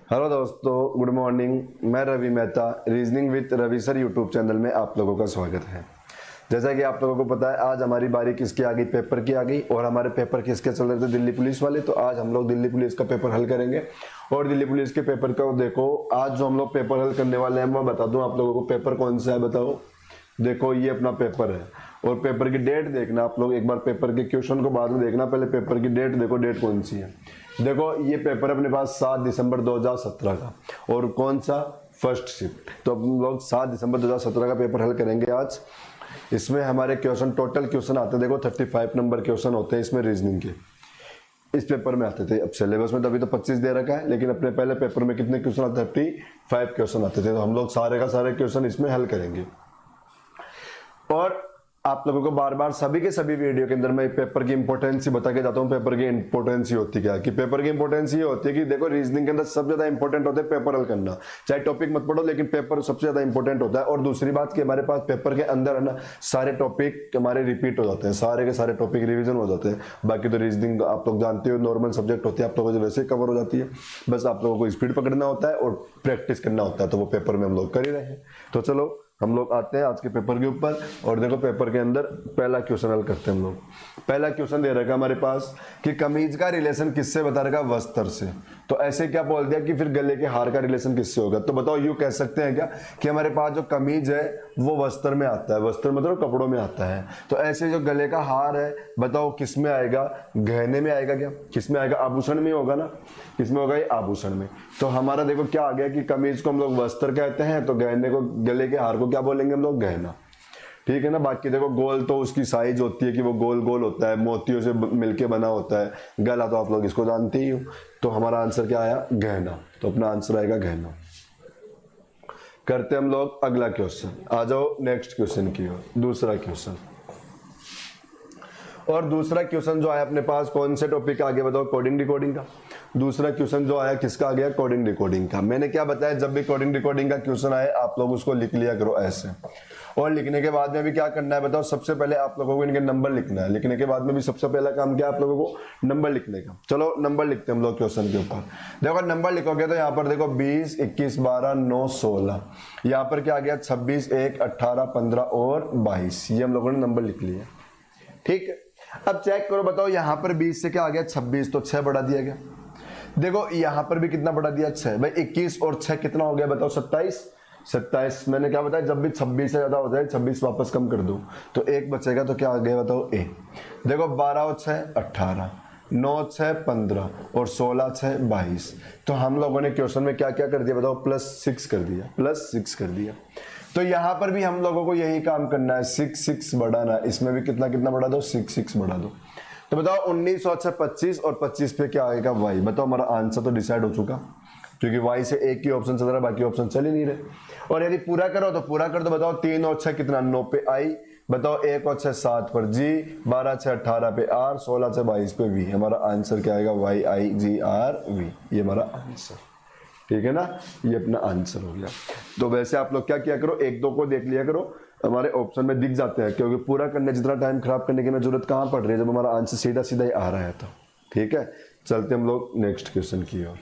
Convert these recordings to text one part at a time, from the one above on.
Hello दोस्तों, good morning. मैं Ravi Mehta, reasoning with Ravi sir YouTube channel में आप लोगों का स्वागत है। जैसा कि आप लोगों को पता है, आज हमारी बारी किसकी आ गई, पेपर की आ गई। और हमारे पेपर किसके चल रहे थे, दिल्ली पुलिस वाले। तो आज हम लोग दिल्ली पुलिस का पेपर हल करेंगे। और दिल्ली पुलिस के पेपर का देखो, आज जो हम लोग पेपर हल करने वाले हैं, मैं बता दूं आप लोगों को पेपर कौन सा है। बताओ, देखो ये अपना पेपर है और पेपर की डेट देखना आप लोग। एक बार पेपर के क्वेश्चन को बाद में देखना, पहले पेपर की डेट देखो, डेट कौन सी है। देखो ये पेपर अपने पास 7 दिसंबर 2017 का, और कौन सा, फर्स्ट शिफ्ट। तो हम लोग 7 दिसंबर 2017 का पेपर हल करेंगे आज। इसमें हमारे क्वेश्चन, टोटल क्वेश्चन आते हैं, देखो 35 नंबर क्वेश्चन होते हैं इसमें रीजनिंग के। इस पेपर में आते थे, अब सिलेबस में तो अभी तो 25 दे रखा है, लेकिन अपने पहले पेपर में कितने क्वेश्चन आते, 35 क्वेश्चन आते थे। तो हम लोग सारे का सारे क्वेश्चन इसमें हल करेंगे। और आप लोगों को बार बार सभी के सभी वीडियो के अंदर मैं पेपर की इंपॉर्टेंस ही बता के जाता हूँ। पेपर की इंपॉर्टेंस ही होती क्या, कि पेपर की इंपॉर्टेंस ये होती है कि देखो, रीजनिंग के अंदर सबसे ज्यादा इंपॉर्टेंट होता है पेपर हल करना। चाहे टॉपिक मत पढ़ो, लेकिन पेपर सबसे ज्यादा इंपॉर्टेंट होता है। और दूसरी बात कि हमारे पास पेपर के अंदर है ना, सारे टॉपिक हमारे रिपीट हो जाते हैं, सारे के सारे टॉपिक रिविजन हो जाते हैं। बाकी तो रीजनिंग आप लोग जानते हो, नॉर्मल सब्जेक्ट होती है, आप लोगों को वैसे कवर हो जाती है। बस आप लोगों को स्पीड पकड़ना होता है और प्रैक्टिस करना होता है, तो वो पेपर में हम लोग कर ही रहे हैं। तो चलो हम लोग आते हैं आज के पेपर के ऊपर। और देखो पेपर के अंदर पहला क्वेश्चन हल करते हैं हम लोग। पहला क्वेश्चन दे रखा हमारे पास कि कमीज का रिलेशन किससे बता रखा, वस्त्र से। तो ऐसे क्या बोल दिया कि फिर गले के हार का रिलेशन किससे होगा। तो बताओ, यूं कह सकते हैं क्या कि हमारे पास जो कमीज है वो वस्त्र में आता है, वस्त्र मतलब कपड़ों में आता है। तो ऐसे जो गले का हार है, बताओ किस में आएगा, गहने में आएगा क्या, किस में आएगा, आभूषण में होगा ना, किसमें होगा, ये आभूषण में। तो हमारा देखो क्या आ गया कि कमीज को हम लोग वस्त्र कहते हैं, तो गहने को, गले के हार को क्या बोलेंगे हम लोग, गहना। ठीक है ना। बाकी देखो गोल तो उसकी साइज होती है कि वो गोल गोल होता है, मोतियों से मिलके बना होता है। गला तो आप लोग इसको जानते ही हो। तो हमारा आंसर क्या आया, गहना। तो अपना आंसर आएगा गहना। करते हम लोग अगला क्वेश्चन। आ जाओ नेक्स्ट क्वेश्चन की ओर, दूसरा क्वेश्चन। और दूसरा क्वेश्चन जो आया अपने पास, कौन से टॉपिक का आगे बताओ, कोडिंग डिकोडिंग का। दूसरा क्वेश्चन जो आया किसका आ गया, कोडिंग डिकोडिंग का। मैंने क्या बताया, जब भी कोडिंग डिकोडिंग का क्वेश्चन आए आप लोग उसको लिख लिया करो ऐसे। और लिखने के बाद में भी क्या करना है बताओ, सबसे पहले आप लोगों को इनके नंबर लिखना है। लिखने के बाद में भी सबसे पहला काम क्या है आप लोगों को, नंबर लिखने का। चलो नंबर लिखते हैं हम लोग क्वेश्चन के ऊपर। देखो नंबर लिखोगे तो यहाँ पर देखो 20, 21, 12, 9, 16। यहाँ पर क्या आ गया, 26, 1, 18, 15 और 22। ये हम लोगों ने नंबर लिख लिया। ठीक है, अब चेक करो, बताओ यहाँ पर 20 से क्या आ गया, 26, तो 6 बढ़ा दिया गया। देखो यहाँ पर भी कितना बढ़ा दिया, 6। भाई 21 और 6 कितना हो गया बताओ, 27। 27 मैंने क्या बताया, जब भी 26 से ज्यादा हो जाए 26 वापस कम कर दो तो 1 बचेगा। तो क्या आ गया बताओ, ए। देखो 12 और 6 18, 9 6 15 और 16 6 22। तो हम लोगों ने क्वेश्चन में क्या क्या कर दिया बताओ, +6 कर दिया, +6 कर दिया। तो यहां पर भी हम लोगों को यही काम करना है, 6 बढ़ाना। इसमें भी कितना कितना बढ़ा दो, 6 बढ़ा दो। तो बताओ 19 और 25 और 25 पे क्या आएगा, वाई। बताओ हमारा आंसर तो डिसाइड हो चुका, क्योंकि वाई से एक ही ऑप्शन चल रहा है, बाकी ऑप्शन चल ही नहीं रहे। और यदि पूरा करो तो पूरा कर दो। बताओ 3 और 6 कितना, 9 पे आई। बताओ 1 और 6 7 पर जी, 12 6 18 पे आर, 16 6 22 पे वी। हमारा आंसर क्या आएगा, YIGRV। ये हमारा आंसर, ठीक है ना। ये अपना आंसर हो गया। तो वैसे आप लोग क्या किया करो, 1-2 को देख लिया करो, हमारे ऑप्शन में दिख जाते हैं। क्योंकि पूरा करने जितना टाइम खराब करने की जरूरत कहाँ पड़ रही है, जब हमारा आंसर सीधा सीधा ही आ रहा है। तो ठीक है, चलते हम लोग नेक्स्ट क्वेश्चन की ओर।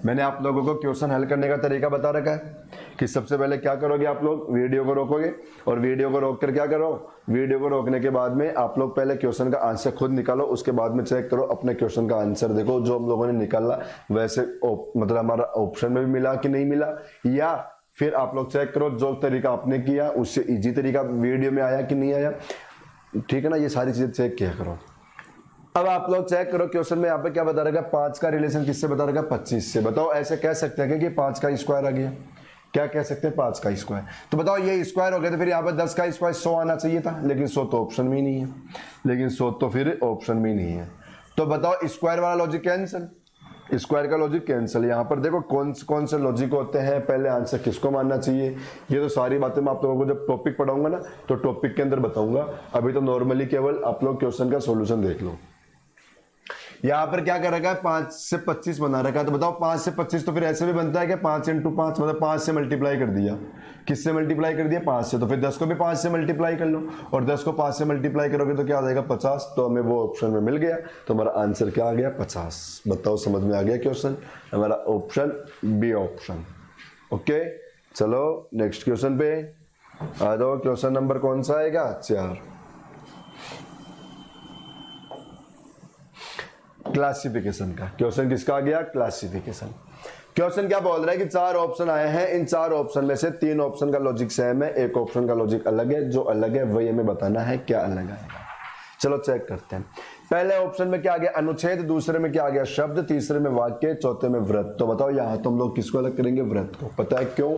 मैंने आप लोगों को क्वेश्चन हल करने का तरीका बता रखा है कि सबसे पहले क्या करोगे, आप लोग वीडियो को रोकोगे। और वीडियो को रोक कर क्या करो, वीडियो को रोकने के बाद में आप लोग पहले क्वेश्चन का आंसर खुद निकालो। उसके बाद में चेक करो अपने क्वेश्चन का आंसर, देखो जो हम लोगों ने निकाला वैसे मतलब हमारा ऑप्शन में भी मिला कि नहीं मिला। या फिर आप लोग चेक करो जो तरीका आपने किया उससे इजी तरीका वीडियो में आया कि नहीं आया। ठीक है ना, ये सारी चीजें चेक किया करो। अब आप लोग चेक करो क्वेश्चन में यहाँ पे क्या बता रखा, 5 का रिलेशन किससे बता रखा, 25 से। बताओ ऐसे कह सकते हैं कि 5 का स्क्वायर आ गया। क्या कह सकते हैं, 5 का स्क्वायर। तो बताओ ये स्क्वायर हो गया, तो फिर यहाँ पर 10 का स्क्वायर 100 आना चाहिए था, लेकिन 100 तो ऑप्शन में ही नहीं है। लेकिन 100 तो फिर ऑप्शन में ही नहीं है। तो बताओ स्क्वायर वाला लॉजिक कैंसिल, स्क्वायर का लॉजिक कैंसिल। यहाँ पर देखो कौन से लॉजिक होते हैं, पहले आंसर किसको मानना चाहिए। ये तो सारी बातें मैं आप लोगों को जब टॉपिक पढ़ाऊंगा ना, तो टॉपिक के अंदर बताऊंगा। अभी तो नॉर्मली केवल आप लोग क्वेश्चन का सोल्यूशन देख लो। यहाँ पर क्या कर रखा है 5 से 25 बना रखा है, तो बताओ 5 से 25 तो फिर ऐसे भी बनता है कि 5 × 5 मतलब 5 से मल्टीप्लाई कर दिया। किससे मल्टीप्लाई कर दिया? 5 से। तो फिर 10 को भी 5 से मल्टीप्लाई कर लो, और 10 को 5 से मल्टीप्लाई करोगे तो क्या आ जाएगा 50। तो हमें वो ऑप्शन में मिल गया, तो हमारा आंसर क्या आ गया 50। बताओ समझ में आ गया क्वेश्चन? हमारा ऑप्शन बी ऑप्शन। ओके, चलो नेक्स्ट क्वेश्चन पे आ जाओ। क्वेश्चन नंबर कौन सा आएगा? 4। क्लासिफिकेशन का क्वेश्चन किसका आ गया? क्लासिफिकेशन। क्वेश्चन क्या बोल रहा है कि 4 ऑप्शन आए हैं, इन 4 ऑप्शन में से 3 ऑप्शन का लॉजिक सेम है, एक ऑप्शन का लॉजिक अलग है। जो अलग है वही हमें बताना है क्या अलग आएगा। चलो चेक करते हैं। पहले ऑप्शन में क्या आ गया? अनुच्छेद। दूसरे में क्या आ गया? शब्द। तीसरे में वाक्य। चौथे में व्रत। तो बताओ यहाँ तो हम लोग किसको अलग करेंगे? व्रत को। पता है क्यों?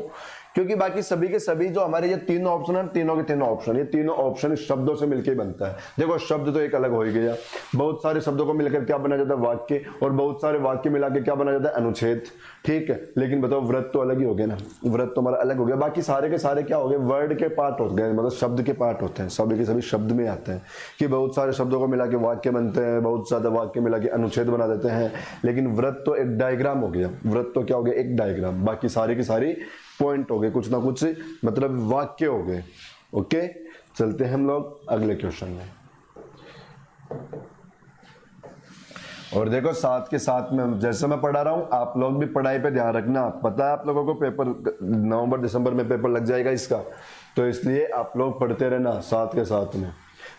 क्योंकि बाकी सभी के सभी जो हमारे ये तीनों ऑप्शन है, तीनों के तीनों ऑप्शन, ये तीनों ऑप्शन शब्दों से मिलकर बनता है। देखो शब्द तो एक अलग हो ही गया, बहुत सारे शब्दों को मिलकर क्या बना जाता है? वाक्य, और बहुत सारे वाक्य मिला के क्या बना जाता है? अनुच्छेद। ठीक है, लेकिन बताओ व्रत तो अलग ही हो गया ना, व्रत तो हमारा अलग हो गया। बाकी सारे के सारे क्या हो गए? वर्ड के पार्ट हो गए, मतलब शब्द के पार्ट होते हैं, सभी के सभी शब्द में आते हैं कि बहुत सारे शब्दों को मिला के वाक्य बनते हैं, बहुत ज्यादा वाक्य मिला के अनुच्छेद बना देते हैं। लेकिन व्रत तो एक डायग्राम हो गया, व्रत तो क्या हो गया? एक डायग्राम। बाकी सारी की सारी पॉइंट हो गए, कुछ ना कुछ मतलब वाक्य हो गए। ओके, चलते हैं हम लोग अगले क्वेश्चन में। और देखो साथ के साथ में जैसे मैं पढ़ा रहा हूं, आप लोग भी पढ़ाई पे ध्यान रखना। पता है आप लोगों को पेपर नवंबर दिसंबर में पेपर लग जाएगा इसका, तो इसलिए आप लोग पढ़ते रहना साथ के साथ में।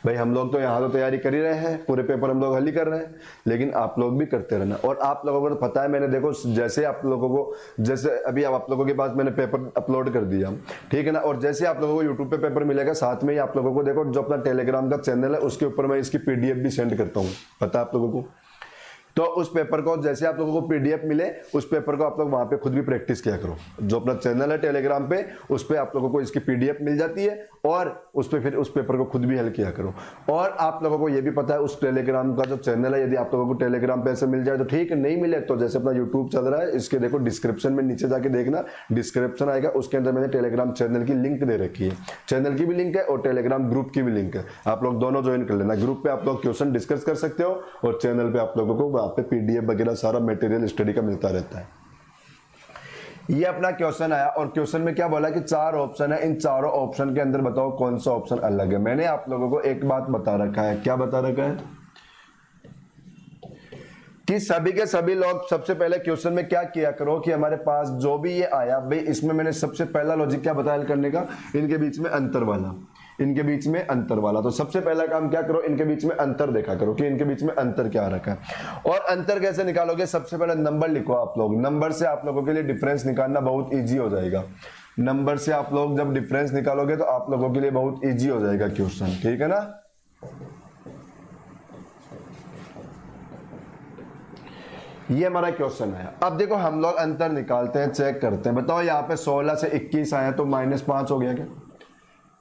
भाई हम लोग तो यहाँ तो तैयारी कर ही रहे हैं, पूरे पेपर हम लोग हल ही कर रहे हैं, लेकिन आप लोग भी करते रहना। और आप लोगों को तो पता है, मैंने देखो जैसे आप लोगों को, जैसे अभी आप लोगों के पास मैंने पेपर अपलोड कर दिया, ठीक है ना, और जैसे आप लोगों को यूट्यूब पे पेपर मिलेगा, साथ में ही आप लोगों को देखो जो अपना टेलीग्राम का चैनल है उसके ऊपर मैं इसकी PDF भी सेंड करता हूँ। पता है आप लोगों को? तो उस पेपर को जैसे आप लोगों को PDF मिले, उस पेपर को आप लोग वहां पे खुद भी प्रैक्टिस किया करो। जो अपना चैनल है टेलीग्राम पे, उस पे आप लोगों को इसकी PDF मिल जाती है, और उस पे फिर उस पेपर को खुद भी हल किया करो। और आप लोगों को ये भी पता है उस टेलीग्राम का जो चैनल है, यदि आप लोगों को टेलीग्राम पे ऐसे मिल जाए तो ठीक है, नहीं मिले तो जैसे अपना यूट्यूब चल रहा है, इसके देखो डिस्क्रिप्शन में नीचे जाके देखना, डिस्क्रिप्शन आएगा, उसके अंदर मैंने टेलीग्राम चैनल की लिंक दे रखी है। चैनल की भी लिंक है और टेलीग्राम ग्रुप की भी लिंक है, आप लोग दोनों ज्वाइन कर लेना। ग्रुप पे आप लोग क्वेश्चन डिस्कस कर सकते हो, और चैनल पे आप लोगों को वहां पे PDF वगैरह सारा मटेरियल स्टडी का मिलता रहता है। ये अपना क्वेश्चन आया, और क्वेश्चन में क्या बोला कि 4 ऑप्शन है, इन चारों ऑप्शन के अंदर बताओ कौन सा ऑप्शन अलग है। मैंने आप लोगों को एक बात बता रखा है, क्या बता रखा है? कि सभी के सभी लोग सबसे पहले क्वेश्चन में क्या किया करो कि हमारे पास जो भी ये आया, भाई इसमें मैंने सबसे पहला लॉजिक क्या बताया करने का? इनके बीच में अंतर वाला, इनके बीच में अंतर वाला। तो सबसे पहला काम क्या करो? इनके बीच में अंतर देखा करो कि इनके बीच में अंतर क्या रखा है। और अंतर कैसे निकालोगे? सबसे पहले नंबर लिखो आप लोग। नंबर से आप लोगों के लिए डिफरेंस निकालना बहुत ईजी हो जाएगा। नंबर से आप लोग जब डिफरेंस निकालोगे तो आप लोगों के लिए बहुत ईजी हो जाएगा क्वेश्चन, ठीक है ना। ये हमारा क्वेश्चन है। अब देखो हम लोग अंतर निकालते हैं, चेक करते हैं। बताओ यहाँ पे 16 से 21 आया तो -5 हो गया क्या?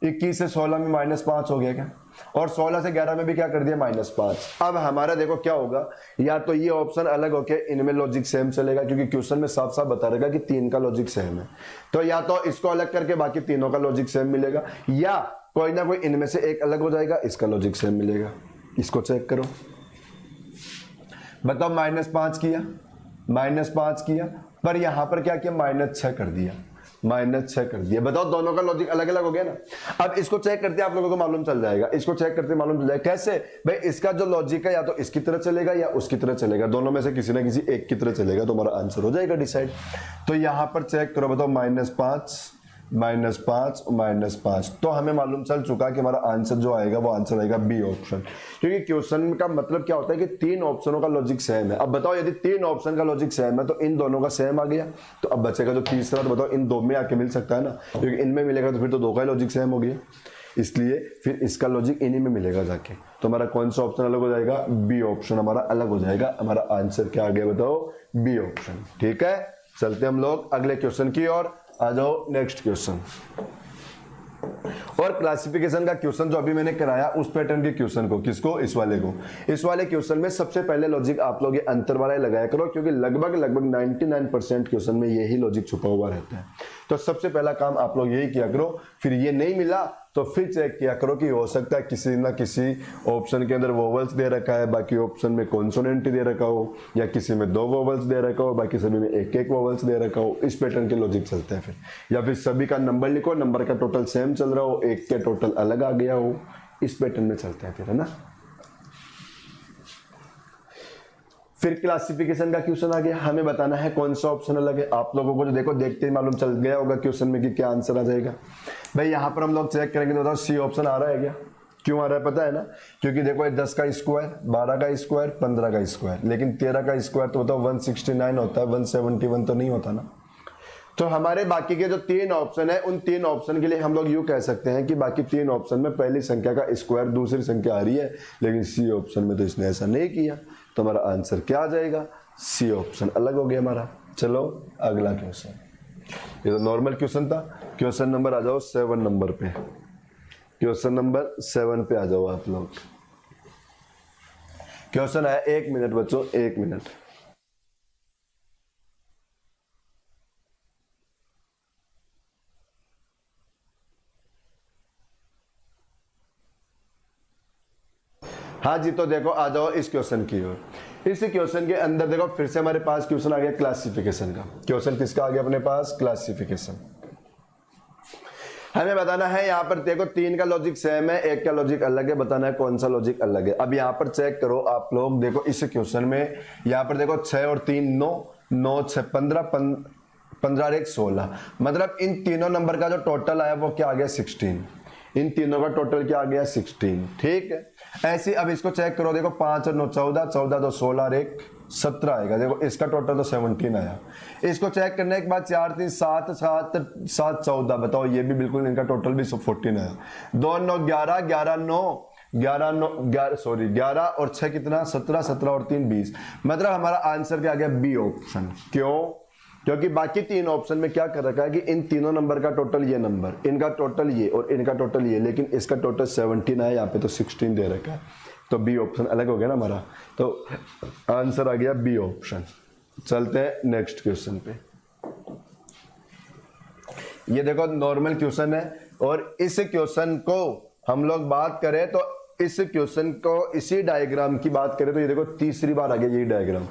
21 से 16 में -5 हो गया क्या? और 16 से 11 में भी क्या कर दिया? -5। अब हमारा देखो क्या होगा, या तो ये ऑप्शन अलग होके इनमें लॉजिक सेम चलेगा, क्योंकि क्वेश्चन में साफ साफ बता रहेगा कि 3 का लॉजिक सेम है। तो या तो इसको अलग करके बाकी तीनों का लॉजिक सेम मिलेगा, या कोई ना कोई इनमें से एक अलग हो जाएगा, इसका लॉजिक सेम मिलेगा। इसको चेक करो। बताओ -5 किया, -5 किया, पर यहां पर क्या किया? -6 कर दिया, -6 कर दिया। बताओ दोनों का लॉजिक अलग अलग हो गया ना। अब इसको चेक करते आप लोगों को मालूम चल जाएगा, इसको चेक करते मालूम चल जाएगा। कैसे? भाई इसका जो लॉजिक है या तो इसकी तरह चलेगा या उसकी तरह चलेगा, दोनों में से किसी ना किसी एक की तरह चलेगा, तो हमारा आंसर हो जाएगा डिसाइड। तो यहां पर चेक करो, बताओ -5, -5, -5, तो हमें मालूम चल चुका कि हमारा आंसर जो आएगा वो आंसर आएगा बी ऑप्शन। क्योंकि क्वेश्चन का मतलब क्या होता है कि 3 ऑप्शनों का लॉजिक सेम है। अब बताओ यदि 3 ऑप्शन का लॉजिक सेम है तो इन दोनों का सेम आ गया, तो अब बचेगा जो तीसरा, तो बताओ इन दो में आके मिल सकता है ना, क्योंकि इनमें मिलेगा तो फिर तो 2 का लॉजिक सेम हो गया, इसलिए फिर इसका लॉजिक इन्हीं में मिलेगा जाके। तो हमारा कौन सा ऑप्शन अलग हो जाएगा? बी ऑप्शन हमारा अलग हो जाएगा। हमारा आंसर क्या आ गया बताओ? B option. ठीक है, चलते हम लोग अगले क्वेश्चन की ओर। आ जाओ नेक्स्ट क्वेश्चन। और क्लासिफिकेशन का क्वेश्चन जो अभी मैंने कराया उस पैटर्न के क्वेश्चन को, किसको? इस वाले को। इस वाले क्वेश्चन में सबसे पहले लॉजिक आप लोग ये अंतर वाला लगाया करो, क्योंकि लगभग 99% क्वेश्चन में यही लॉजिक छुपा हुआ रहता है। तो सबसे पहला काम आप लोग यही किया करो। फिर ये नहीं मिला तो फिर चेक किया करो कि हो सकता है किसी ना किसी ऑप्शन के अंदर वोवल्स दे रखा है, बाकी ऑप्शन में कॉन्सोनेंट दे रखा हो, या किसी में 2 वोवल्स दे रखा हो, बाकी सभी में 1-1 वोवल्स दे रखा हो। इस पैटर्न के लॉजिक चलते हैं फिर, या फिर सभी का नंबर लिखो, नंबर का टोटल सेम चल रहा हो, एक के टोटल अलग आ गया हो। इस पैटर्न में चलते हैं फिर, है ना। फिर क्लासिफिकेशन का क्वेश्चन आ गया, हमें बताना है कौन सा ऑप्शन अलग है। आप लोगों को जो देखो देखते ही मालूम चल गया होगा क्वेश्चन में कि क्या आंसर आ जाएगा। भाई यहाँ पर हम लोग चेक करेंगे तो बताओ सी ऑप्शन आ रहा है क्या? क्यों आ रहा है पता है ना, क्योंकि देखो 10 का स्क्वायर, 12 का स्क्वायर, 15 का स्क्वायर, लेकिन 13 का स्क्वायर तो बताओ 169 होता है, 171 तो नहीं होता ना। तो हमारे बाकी के जो 3 ऑप्शन है, उन 3 ऑप्शन के लिए हम लोग यूं कह सकते हैं कि बाकी 3 ऑप्शन में पहली संख्या का स्क्वायर दूसरी संख्या आ रही है, लेकिन सी ऑप्शन में तो इसने ऐसा नहीं किया। तो हमारा आंसर क्या आ जाएगा? सी ऑप्शन अलग हो गया हमारा। चलो अगला क्वेश्चन, ये तो नॉर्मल क्वेश्चन था। क्वेश्चन नंबर आ जाओ 7 नंबर पे, क्वेश्चन नंबर 7 पे आ जाओ आप लोग। क्वेश्चन है 1 मिनट बच्चों, 1 मिनट। हाँ जी, तो देखो आ जाओ इस क्वेश्चन की ओर। इस क्वेश्चन के अंदर देखो फिर से हमारे पास क्वेश्चन आ गया क्लासिफिकेशन का। क्वेश्चन किसका आ गया अपने पास? क्लासिफिकेशन। हमें बताना है यहाँ पर देखो 3 का लॉजिक सेम है, 1 का लॉजिक अलग है, बताना है कौन सा लॉजिक अलग है। अब यहाँ पर चेक करो आप लोग, देखो इस क्वेश्चन में यहाँ पर देखो 6 और 3 9, 9 6 15, 15 और 1 16, मतलब इन तीनों नंबर का जो टोटल आया वो क्या आ गया? 16। इन तीनों का टोटल क्या आ गया? 16। ठीक है, ऐसे अब इसको चेक करो, देखो 5 और 9 14, 14 तो 16 और 1 17 आएगा। देखो इसका टोटल तो 17 आया। इसको चेक करने के बाद 4 3 7 7 7 14, बताओ ये भी बिल्कुल इनका टोटल भी 14 आया। 2 9 11, 11 9 11 9 11 सॉरी 11 और 6 कितना? 17, 17 और 3 20, मतलब हमारा आंसर क्या आ गया? B option. क्यों? क्योंकि बाकी 3 ऑप्शन में क्या कर रखा है कि इन तीनों नंबर का टोटल ये नंबर, इनका टोटल ये और इनका टोटल ये, लेकिन इसका टोटल 17 है, यहाँ पे तो 16 दे रखा है। तो बी ऑप्शन अलग हो गया ना हमारा, तो आंसर आ गया बी ऑप्शन। चलते हैं नेक्स्ट क्वेश्चन पे। ये देखो नॉर्मल क्वेश्चन है, और इस क्वेश्चन को हम लोग बात करें तो इस क्वेश्चन को इसी डायग्राम की बात करें तो ये देखो तीसरी बार आ गया यही डायग्राम।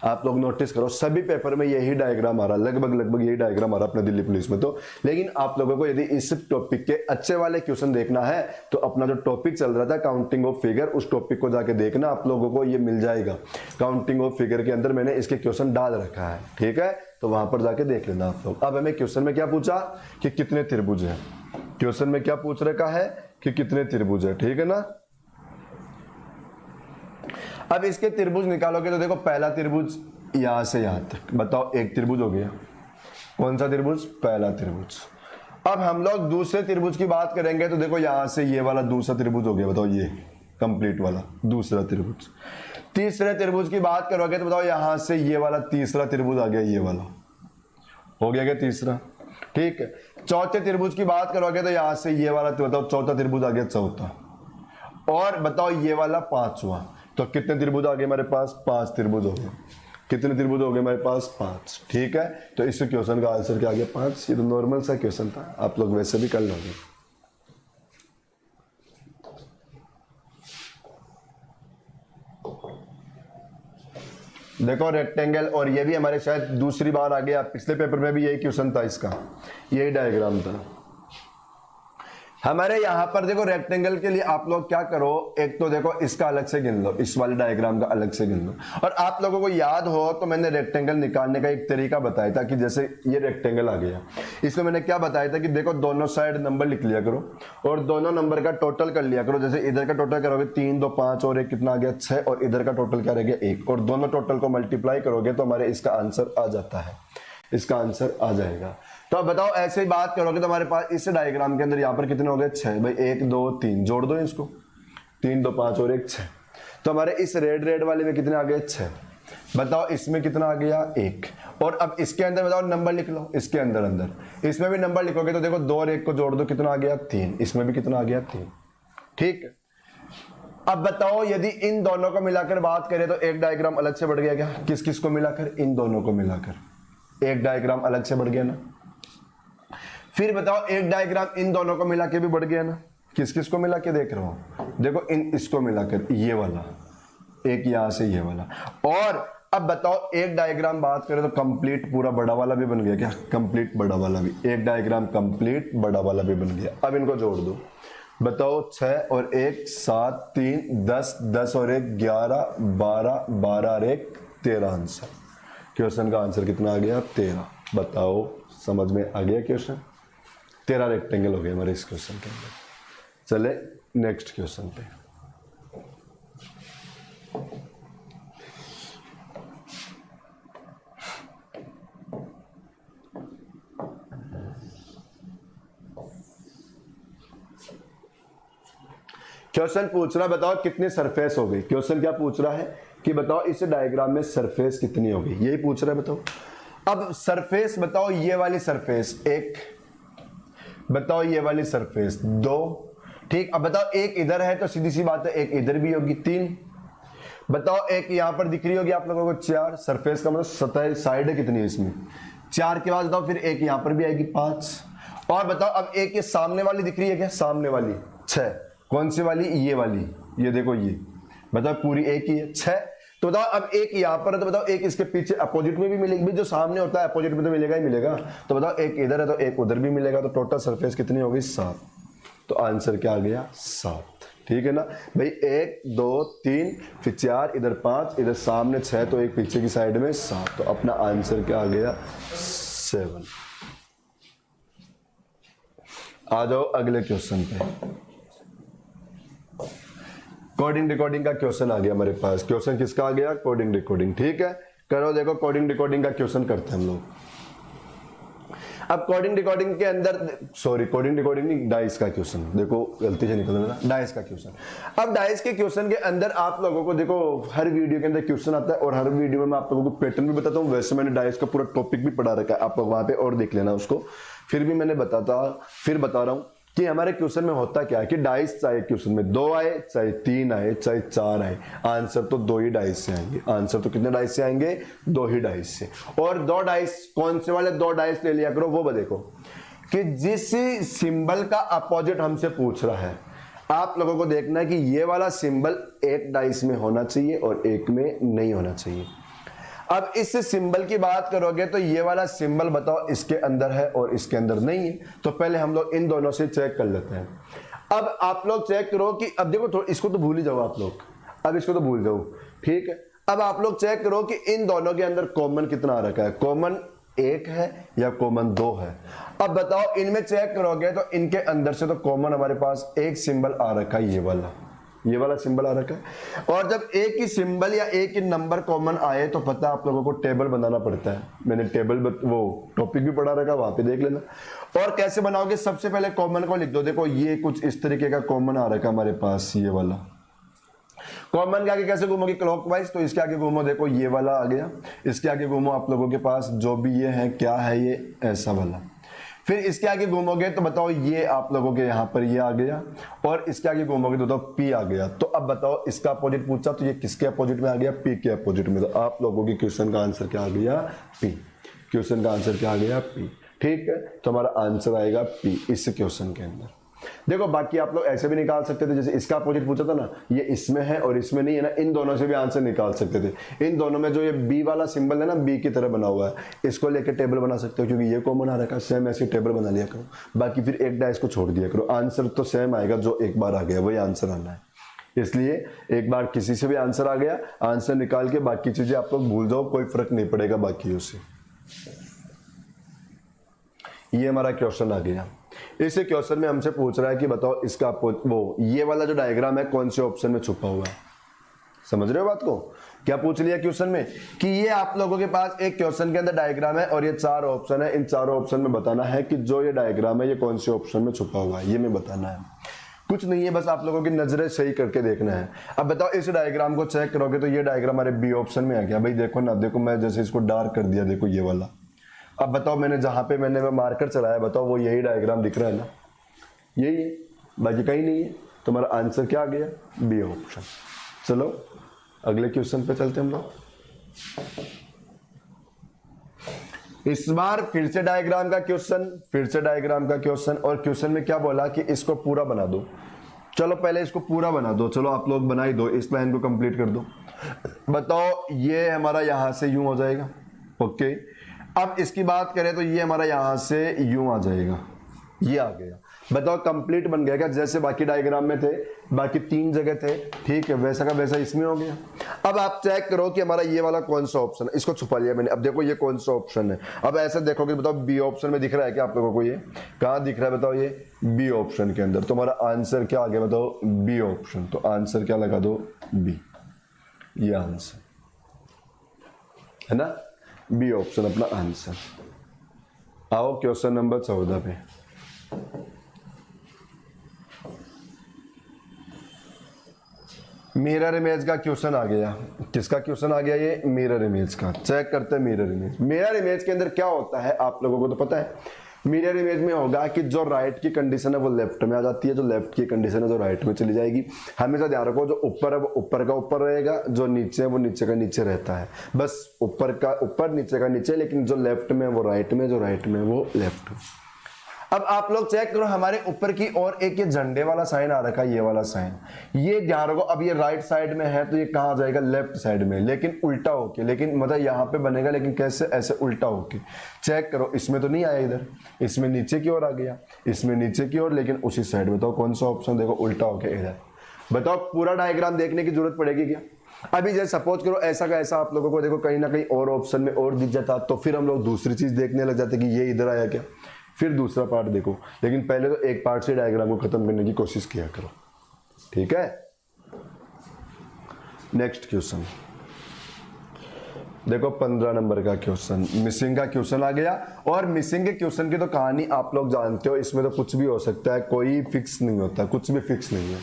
आप लोग नोटिस करो सभी पेपर में यही डायग्राम आ रहा, लगभग यही डायग्राम आ रहा अपने दिल्ली पुलिस में। तो लेकिन आप लोगों को यदि इस टॉपिक के अच्छे वाले क्वेश्चन देखना है तो अपना जो टॉपिक चल रहा था काउंटिंग ऑफ फिगर, उस टॉपिक को जाके देखना, आप लोगों को ये मिल जाएगा। काउंटिंग ऑफ फिगर के अंदर मैंने इसके क्वेश्चन डाल रखा है, ठीक है, तो वहां पर जाके देख लेना आप लोग। अब हमें क्वेश्चन में क्या पूछा कि कितने त्रिभुज है, क्वेश्चन में क्या पूछ रखा है कि कितने त्रिभुज है, ठीक है ना। अब इसके त्रिभुज निकालोगे तो देखो पहला त्रिभुज यहां से यहां तक, बताओ एक त्रिभुज हो गया। कौन सा त्रिभुज? पहला त्रिभुज। अब हम लोग दूसरे त्रिभुज की बात करेंगे तो देखो यहां से ये वाला दूसरा त्रिभुज हो गया, बताओ ये कंप्लीट वाला दूसरा त्रिभुज। तीसरे त्रिभुज की बात करोगे तो बताओ यहां से ये वाला तीसरा त्रिभुज आ गया, ये वाला हो गया क्या तीसरा, ठीक है। चौथे त्रिभुज की बात करोगे तो यहां से ये वाला बताओ चौथा त्रिभुज आ गया, चौथा। और बताओ ये वाला पांचवा, तो कितने त्रिभुज आ गए हमारे पास? 5 त्रिभुज हो गए। कितने त्रिभुज हो गए हमारे पास? 5, ठीक है। तो इस क्वेश्चन का आंसर क्या आ गया? 5। ये तो नॉर्मल सा क्वेश्चन था, आप लोग वैसे भी कर लोगे। देखो रेक्टेंगल, और ये भी हमारे शायद दूसरी बार आ गया, पिछले पेपर में भी यही क्वेश्चन था, इसका यही डायग्राम था हमारे। यहाँ पर देखो रेक्टेंगल के लिए आप लोग क्या करो, एक तो देखो इसका अलग से गिन लो, इस वाले डायग्राम का अलग से गिन लो। और आप लोगों को याद हो तो मैंने रेक्टेंगल निकालने का एक तरीका बताया था कि जैसे ये रेक्टेंगल आ गया, इसमें मैंने क्या बताया था कि देखो दोनों साइड नंबर लिख लिया करो और दोनों नंबर का टोटल कर लिया करो। जैसे इधर का टोटल करोगे 3 2 5 और 1 कितना आ गया? 6, और इधर का टोटल क्या रह गया? 1, और दोनों टोटल को मल्टीप्लाई करोगे तो हमारे इसका आंसर आ जाता है, इसका आंसर आ जाएगा। तो अब बताओ ऐसे ही बात करोगे तो हमारे पास इस डायग्राम के अंदर यहाँ पर कितने हो गए? 6। भाई 1 2 3 जोड़ दो इसको, 3 2 5 और 1 6। तो हमारे इस रेड वाले में कितने आ गए? 6। बताओ इसमें कितना आ गया? 1। और अब इसके अंदर बताओ नंबर लिख लो, इसके अंदर इसमें भी नंबर लिखोगे तो देखो 2 और 1 को जोड़ दो, कितना आ गया? 3। इसमें भी कितना आ गया? 3, ठीक है। अब बताओ यदि इन दोनों को मिलाकर बात करें तो एक डायग्राम अलग से बढ़ गया क्या? किस किस को मिलाकर? इन दोनों को मिलाकर एक डायग्राम अलग से बढ़ गया ना। फिर बताओ एक डायग्राम इन दोनों को मिला के भी बढ़ गया ना, किस किस को मिला के देख रहा हूं, देखो इन इसको मिलाकर ये वाला, एक यहां से ये वाला। और अब बताओ एक डायग्राम बात करें तो कंप्लीट पूरा बड़ा वाला भी बन गया क्या, कंप्लीट बड़ा वाला भी, एक डायग्राम कंप्लीट बड़ा वाला भी बन गया। अब इनको जोड़ दो, बताओ 6 और 1 7 3 10, 10 और 1 11 12, 12 और 1 13 आंसर। क्वेश्चन का आंसर कितना आ गया, 13। बताओ समझ में आ गया क्वेश्चन, 13 रेक्टेंगल हो गए हमारे इस क्वेश्चन के अंदर। चले नेक्स्ट क्वेश्चन पे। क्वेश्चन पूछ रहा है बताओ कितनी सरफेस हो गई। क्वेश्चन क्या पूछ रहा है कि बताओ इस डायग्राम में सरफेस कितनी हो गई, यही पूछ रहा है बताओ। अब सरफेस बताओ ये वाली सरफेस 1, बताओ ये वाली सरफेस 2, ठीक। अब बताओ एक इधर है तो सीधी सी बात है एक इधर भी होगी 3, बताओ एक यहां पर दिख रही होगी आप लोगों को 4। सरफेस का मतलब सतह साइड है कितनी है इसमें 4 के बाद बताओ फिर एक यहां पर भी आएगी 5। और बताओ अब एक ये सामने वाली दिख रही है क्या, सामने वाली 6, कौन सी वाली, ये वाली, ये देखो ये, बताओ पूरी एक ही है 6। तो बताओ अब एक यहां पर है तो बताओ एक इसके पीछे अपोजिट में भी मिलेगी, जो सामने होता है अपोजिट में तो मिलेगा ही मिलेगा। तो बताओ एक इधर है तो एक उधर भी मिलेगा, तो टोटल सरफेस कितनी हो गई 7। तो आंसर क्या आ गया 7, ठीक है ना भाई। 1 2 3 फिर 4 इधर 5 इधर सामने 6 तो एक पीछे की साइड में 7, तो अपना आंसर क्या आ गया 7। आ जाओ अगले क्वेश्चन पे। कोडिंग डिकोडिंग का क्वेश्चन आ गया हमारे पास। क्वेश्चन किसका आ गया, कोडिंग डिकोडिंग, ठीक है। करो देखो कोडिंग डिकोडिंग का क्वेश्चन करते हैं हम लोग। अब कोडिंग डिकोडिंग के अंदर, सॉरी कोडिंग डिकोडिंग नहीं, डाइस का क्वेश्चन, देखो गलती से निकल रहा है डाइस का क्वेश्चन। अब डाइस के क्वेश्चन के अंदर आप लोगों को देखो हर वीडियो के अंदर क्वेश्चन आता है और हर वीडियो में मैं आप लोगों को पैटर्न भी बताता हूँ। वैसे मैंने डाइस का पूरा टॉपिक भी पढ़ा रखा है, आप लोग वहां पे और देख लेना उसको। फिर भी मैंने फिर बता रहा हूँ कि हमारे क्वेश्चन में होता क्या है कि डाइस चाहे क्वेश्चन में 2 आए चाहे 3 आए चाहे 4 आए, आंसर तो 2 ही डाइस से आएंगे। आंसर तो कितने डाइस से आएंगे, 2 ही डाइस से। और 2 डाइस कौन से वाले 2 डाइस ले लिया करो, वो देखो कि जिस सिंबल का अपोजिट हमसे पूछ रहा है, आप लोगों को देखना है कि ये वाला सिंबल एक डाइस में होना चाहिए और एक में नहीं होना चाहिए। अब इस सिंबल की बात करोगे तो ये वाला सिंबल बताओ इसके अंदर है और इसके अंदर नहीं है, तो पहले हम लोग इन दोनों से चेक कर लेते हैं। अब आप लोग चेक करो कि अब देखो इसको तो भूल ही जाओ आप लोग, अब इसको तो भूल जाओ, ठीक है। अब आप लोग चेक करो कि इन दोनों के अंदर कॉमन कितना आ रखा है, कॉमन 1 है या कॉमन 2 है। अब बताओ इनमें चेक करोगे तो इनके अंदर से तो कॉमन हमारे पास एक सिंबल आ रखा है, ये वाला सिंबल आ रखा है। और जब एक ही सिंबल या एक ही नंबर कॉमन आए तो पता है आप लोगों को टेबल बनाना पड़ता है। मैंने टेबल वो टॉपिक भी पढ़ा रखा, वहां पे देख लेना। और कैसे बनाओगे, सबसे पहले कॉमन को लिख दो। देखो ये कुछ इस तरीके का कॉमन आ रखा हमारे पास, ये वाला कॉमन के आगे कैसे घूमोगे, क्लॉकवाइज। तो इसके आगे घूमो, देखो ये वाला आ गया। इसके आगे घूमो, आप लोगों के पास जो भी ये है, क्या है ये, ऐसा वाला। फिर इसके आगे घूमोगे तो बताओ ये आप लोगों के यहाँ पर ये आ गया। और इसके आगे घूमोगे तो बताओ पी आ गया। तो अब बताओ इसका अपोजिट पूछा तो ये किसके अपोजिट में आ गया, पी के अपोजिट में। तो आप लोगों की क्वेश्चन का आंसर क्या आ गया, पी। क्वेश्चन का आंसर क्या आ गया, पी, ठीक है। तो हमारा आंसर आएगा पी इस क्वेश्चन के अंदर। देखो बाकी आप लोग ऐसे भी निकाल सकते थे, जैसे इसका अपोजिट पूछा था ना, ये इसमें है और इसमें नहीं है ना, इन दोनों से भी आंसर निकाल सकते थे। इन दोनों में जो ये बी वाला सिंबल है ना, बी की तरह बना हुआ है, इसको लेकर टेबल बना सकते हो क्योंकि ये कॉमन आ रखा है। सेम ऐसे टेबल बना लिया करो, बाकी फिर एक डाइस को छोड़ दिया करो। आंसर तो सेम आएगा, जो एक बार आ गया वही आंसर आना है। इसलिए एक बार किसी से भी आंसर आ गया, आंसर निकाल के बाकी चीजें आप लोग भूल जाओ, कोई फर्क नहीं पड़ेगा बाकियों से। ये हमारा क्वेश्चन आ गया। इस क्वेश्चन में हमसे पूछ रहा है कि बताओ इसका वो ये वाला जो डायग्राम है कौन से ऑप्शन में छुपा हुआ है। समझ रहे हो बात को, क्या पूछ लिया क्वेश्चन में कि ये आप लोगों के पास एक क्वेश्चन के अंदर डायग्राम है और ये 4 ऑप्शन है। इन चारों ऑप्शन में बताना है कि जो ये डायग्राम है ये कौन से ऑप्शन में छुपा हुआ है, ये में बताना है। कुछ नहीं है, बस आप लोगों की नजरें सही करके देखना है। अब बताओ इस डायग्राम को चेक करोगे तो ये डायग्राम हमारे बी ऑप्शन में आ गया। भाई देखो ना, देखो मैं जैसे इसको डार्क कर दिया, देखो ये वाला। अब बताओ मैंने जहां पे मैंने मार्कर चलाया, बताओ वो यही डायग्राम दिख रहा है ना, यही है, बाकी कहीं नहीं है। तो हमारा आंसर क्या आ गया, बी ऑप्शन। चलो अगले क्वेश्चन पे चलते हम लोग। इस बार फिर से डायग्राम का क्वेश्चन, और क्वेश्चन में क्या बोला कि इसको पूरा बना दो। चलो पहले इसको पूरा बना दो, चलो आप लोग बना ही दो, इस लाइन को कंप्लीट कर दो। बताओ ये हमारा यहां से यूं हो जाएगा, ओके। अब इसकी बात करें तो ये हमारा यहां से यूं आ जाएगा, ये आ गया। बताओ कंप्लीट बन गया क्या? जैसे बाकी डायग्राम में थे, बाकी 3 जगह थे, ठीक है, वैसा का वैसा इसमें हो गया। अब आप चेक करो कि हमारा ये वाला कौन सा ऑप्शन है, इसको छुपा लिया मैंने। अब देखो ये कौन सा ऑप्शन है। अब ऐसे देखोगे, बताओ बी ऑप्शन में दिख रहा है क्या आप लोगों को? ये कहाँ दिख रहा है बताओ? ये बी ऑप्शन के अंदर। तो हमारा आंसर क्या आ गया बताओ? B option. तो आंसर क्या लगा दो? बी, ये आंसर है ना, बी ऑप्शन अपना आंसर। आओ क्वेश्चन नंबर 14 पे। मिरर इमेज का क्वेश्चन आ गया। किसका क्वेश्चन आ गया? ये मिरर इमेज का। चेक करते हैं मिरर इमेज। मिरर इमेज के अंदर क्या होता है आप लोगों को तो पता है। मिरर इमेज में होगा कि जो राइट की कंडीशन है वो लेफ्ट में आ जाती है, जो लेफ्ट की कंडीशन है जो राइट में चली जाएगी। हमेशा ध्यान रखो, जो ऊपर है वो ऊपर का ऊपर रहेगा, जो नीचे है वो नीचे का नीचे रहता है। बस ऊपर का ऊपर, नीचे का नीचे, लेकिन जो लेफ्ट में वो राइट में, जो राइट में वो लेफ्ट में। अब आप लोग चेक करो, हमारे ऊपर की ओर एक ये झंडे वाला साइन आ रखा है, ये वाला साइन, ये ध्यान रखो। अब ये राइट साइड में है तो ये कहाँ आ जाएगा? लेफ्ट साइड में, लेकिन उल्टा होके। लेकिन मतलब यहाँ पे बनेगा, लेकिन कैसे? ऐसे उल्टा होके। चेक करो, इसमें तो नहीं आया इधर, इसमें नीचे की ओर आ गया, इसमें नीचे की ओर, लेकिन उसी साइड। बताओ कौन सा ऑप्शन? देखो उल्टा होके इधर। बताओ पूरा डायग्राम देखने की जरूरत पड़ेगी क्या? अभी जैसे सपोज करो ऐसा का ऐसा आप लोगों को देखो कहीं ना कहीं और ऑप्शन में और दिख जाता, तो फिर हम लोग दूसरी चीज देखने लग जाते कि ये इधर आया क्या, फिर दूसरा पार्ट देखो। लेकिन पहले तो एक पार्ट से डायग्राम को खत्म करने की कोशिश किया करो, ठीक है। नेक्स्ट क्वेश्चन देखो, 15 नंबर का क्वेश्चन, मिसिंग का क्वेश्चन आ गया। और मिसिंग के क्वेश्चन की तो कहानी आप लोग जानते हो, इसमें तो कुछ भी हो सकता है, कोई फिक्स नहीं होता, कुछ भी फिक्स नहीं है।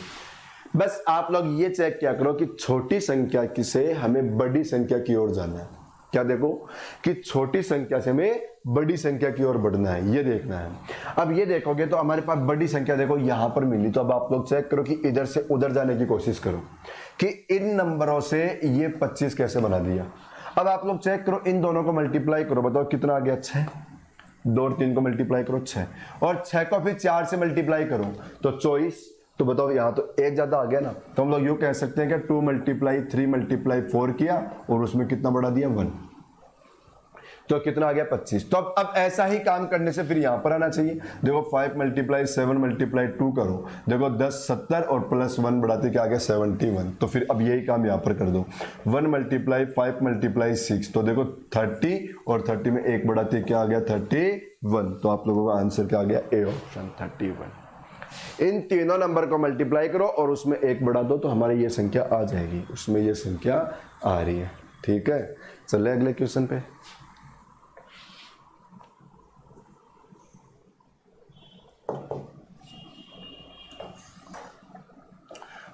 बस आप लोग ये चेक किया करो कि छोटी संख्या से हमें बड़ी संख्या की ओर जाना है। क्या देखो कि छोटी संख्या से हमें बड़ी संख्या की ओर बढ़ना है, ये देखना है। अब ये देखोगे तो हमारे पास बड़ी संख्या देखो यहां पर मिली, तो अब आप लोग चेक करो कि इधर से उधर जाने की कोशिश करो कि इन नंबरों से ये 25 कैसे बना दिया। अब आप लोग चेक करो, इन दोनों को मल्टीप्लाई करो, बताओ कितना आ गया? 6। 2 और 3 को मल्टीप्लाई करो 6, और 6 को फिर 4 से मल्टीप्लाई करो तो 24। तो बताओ यहाँ तो एक ज्यादा आ गया ना, तो हम लोग यूं कह सकते हैं कि 2 मल्टीप्लाई 3 मल्टीप्लाई 4 किया और उसमें कितना बढ़ा दिया? 1। तो कितना आ गया? 25। तो अब ऐसा ही काम करने से फिर यहां पर आना चाहिए। देखो 5 मल्टीप्लाई 7 मल्टीप्लाई 2 करो, देखो 10 70 और प्लस 1 बढ़ाते क्या आ गया? 71। तो फिर अब यही काम यहां पर कर दो, 1 मल्टीप्लाई 5 मल्टीप्लाई 6, तो देखो 30 और 30 में 1 बढ़ाते क्या आ गया? 31। तो आप लोगों का आंसर क्या आ गया? A option 31। इन तीनों नंबर को मल्टीप्लाई करो और उसमें 1 बढ़ा दो तो हमारी ये संख्या आ जाएगी, उसमें ये संख्या आ रही है, ठीक है। चले अगले क्वेश्चन पे।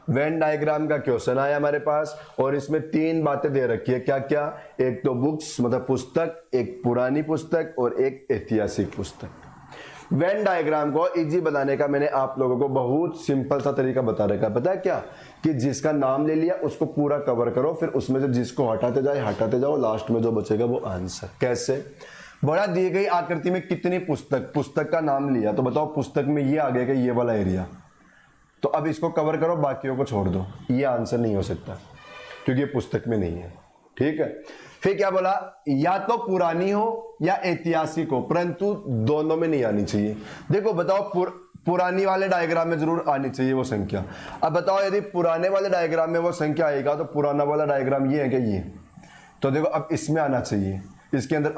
वेन डायग्राम का क्वेश्चन आया हमारे पास, और इसमें 3 बातें दे रखी है। क्या क्या? एक तो बुक्स मतलब पुस्तक, एक पुरानी पुस्तक और एक ऐतिहासिक पुस्तक। वेन डायग्राम को इजी बनाने का मैंने आप लोगों को बहुत सिंपल सा तरीका बता रखा है। पता है क्या? कि जिसका नाम ले लिया उसको पूरा कवर करो, फिर उसमें से जिसको हटाते जाओ, लास्ट में जो बचेगा वो आंसर। कैसे? बड़ा दी गई आकृति में कितनी पुस्तक का नाम लिया, तो बताओ पुस्तक में ये आ गया कि ये वाला एरिया, तो अब इसको कवर करो, बाकियों को छोड़ दो। ये आंसर नहीं हो सकता क्योंकि ये पुस्तक में नहीं है, ठीक है। फिर क्या बोला? या तो पुरानी हो या ऐतिहासिक हो, परंतु दोनों में नहीं आनी चाहिए। देखो बताओ, पुरानी वाले डायग्राम में जरूर आनी चाहिए वो संख्या। अब बताओ यदि पुराने वाले डायग्राम में वो संख्या आएगा तो पुराना वाला डायग्राम ये है क्या? ये। तो देखो अब इसमें आना चाहिए, इसके अंदर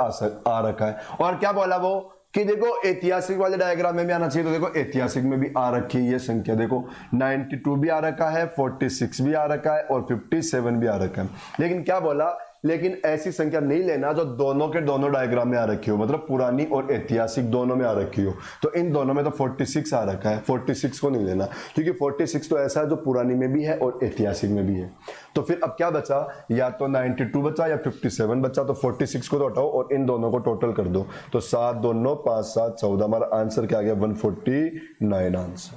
आ रखा है। और क्या बोला वो कि देखो ऐतिहासिक वाले डायग्राम में भी आना चाहिए, तो देखो ऐतिहासिक में भी आ रखी है ये संख्या। देखो 92 भी आ रखा है, 46 भी आ रखा है और 57 भी आ रखा है। लेकिन क्या बोला? लेकिन ऐसी संख्या नहीं लेना जो दोनों के दोनों डायग्राम में आ रखी हो, मतलब पुरानी और ऐतिहासिक दोनों में आ रखी हो। तो इन दोनों में तो 46 आ रखा है, 46 को नहीं लेना, क्योंकि 46 तो ऐसा है जो पुरानी में भी है और ऐतिहासिक में भी है। तो फिर अब क्या बचा? या तो 92 बचा या 57 बचा। तो 46 को तो हटाओ और इन दोनों को टोटल कर दो, तो 7 2 9 5 7 14। हमारा आंसर क्या आ गया? 149 आंसर।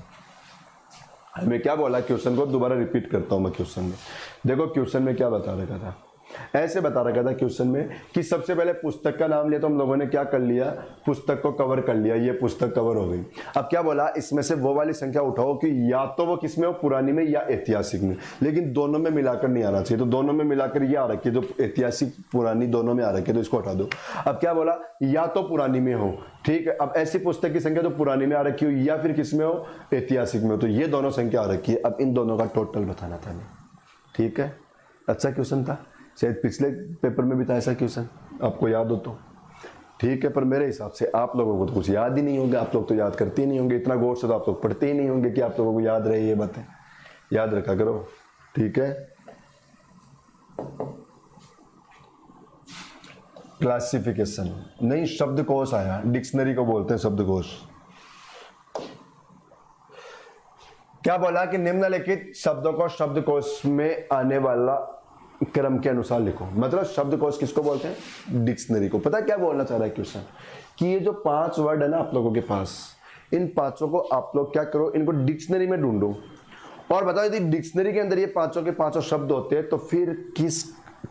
हमें क्या बोला? क्वेश्चन को दोबारा रिपीट करता हूं मैं। क्वेश्चन में देखो, क्वेश्चन में क्या बता रखा था ऐसे बता रखा था क्वेश्चन में कि सबसे पहले पुस्तक का नाम लिया तो हम लोगों ने क्या कर लिया, पुस्तक को कवर कर लिया, ये पुस्तक कवर हो गई। अब क्या बोला, इसमें से वो वाली संख्या उठाओ कि या तो वो किसमें हो, पुरानी में या ऐतिहासिक में, लेकिन दोनों में मिलाकर नहीं आना चाहिए। तो दोनों में मिलाकर ये आ रखी है, जो ऐतिहासिक पुरानी दोनों में आ रखी है, तो इसको हटा दो। अब क्या बोला, या तो पुरानी में हो, ठीक है। अब ऐसी पुस्तक की संख्या जो पुरानी में आ रखी हो या फिर किसमें हो, ऐतिहासिक में हो, तो ये दोनों संख्या आ रखी है। अब इन दोनों का टोटल बताना था, ठीक है। अच्छा क्वेश्चन था, शायद पिछले पेपर में भी था ऐसा क्वेश्चन, आपको याद हो तो ठीक है, पर मेरे हिसाब से आप लोगों को तो कुछ याद ही नहीं होगा, आप लोग तो याद करते ही नहीं होंगे, इतना गौर से तो आप लोग पढ़ते ही नहीं होंगे कि आप लोगों को याद रहे। ये बातें याद रखा करो, ठीक है। क्लासिफिकेशन नहीं, शब्दकोश आया, डिक्शनरी को बोलते हैं शब्दकोश। क्या बोला कि निम्नलिखित शब्दों को शब्दकोश में आने वाला क्रम के अनुसार लिखो। मतलब शब्दकोश किसको बोलते हैं, डिक्शनरी को। पता क्या बोलना चाह रहा है क्वेश्चन, कि ये जो 5 वर्ड है ना आप लोगों के पास, इन पांचों को आप लोग क्या करो, इनको डिक्शनरी में ढूंढो और बताओ यदि डिक्शनरी के अंदर ये पांचों के पांचों शब्द होते हैं तो फिर किस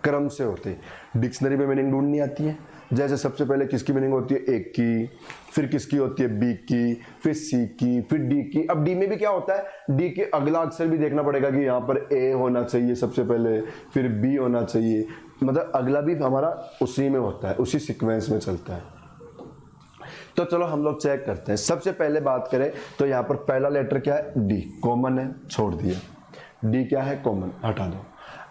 क्रम से होते हैं। डिक्शनरी में मीनिंग ढूंढनी आती है, जैसे सबसे पहले किसकी मीनिंग होती है, ए की, फिर किसकी होती है, बी की, फिर सी की, फिर डी की। अब डी में भी क्या होता है, डी के अगला अक्षर भी देखना पड़ेगा कि यहाँ पर ए होना चाहिए सबसे पहले, फिर बी होना चाहिए, मतलब अगला भी हमारा उसी में होता है, उसी सीक्वेंस में चलता है। तो चलो हम लोग चेक करते हैं। सबसे पहले बात करें तो यहाँ पर पहला लेटर क्या है, डी, कॉमन है, छोड़ दिया। डी क्या है, कॉमन, हटा दो।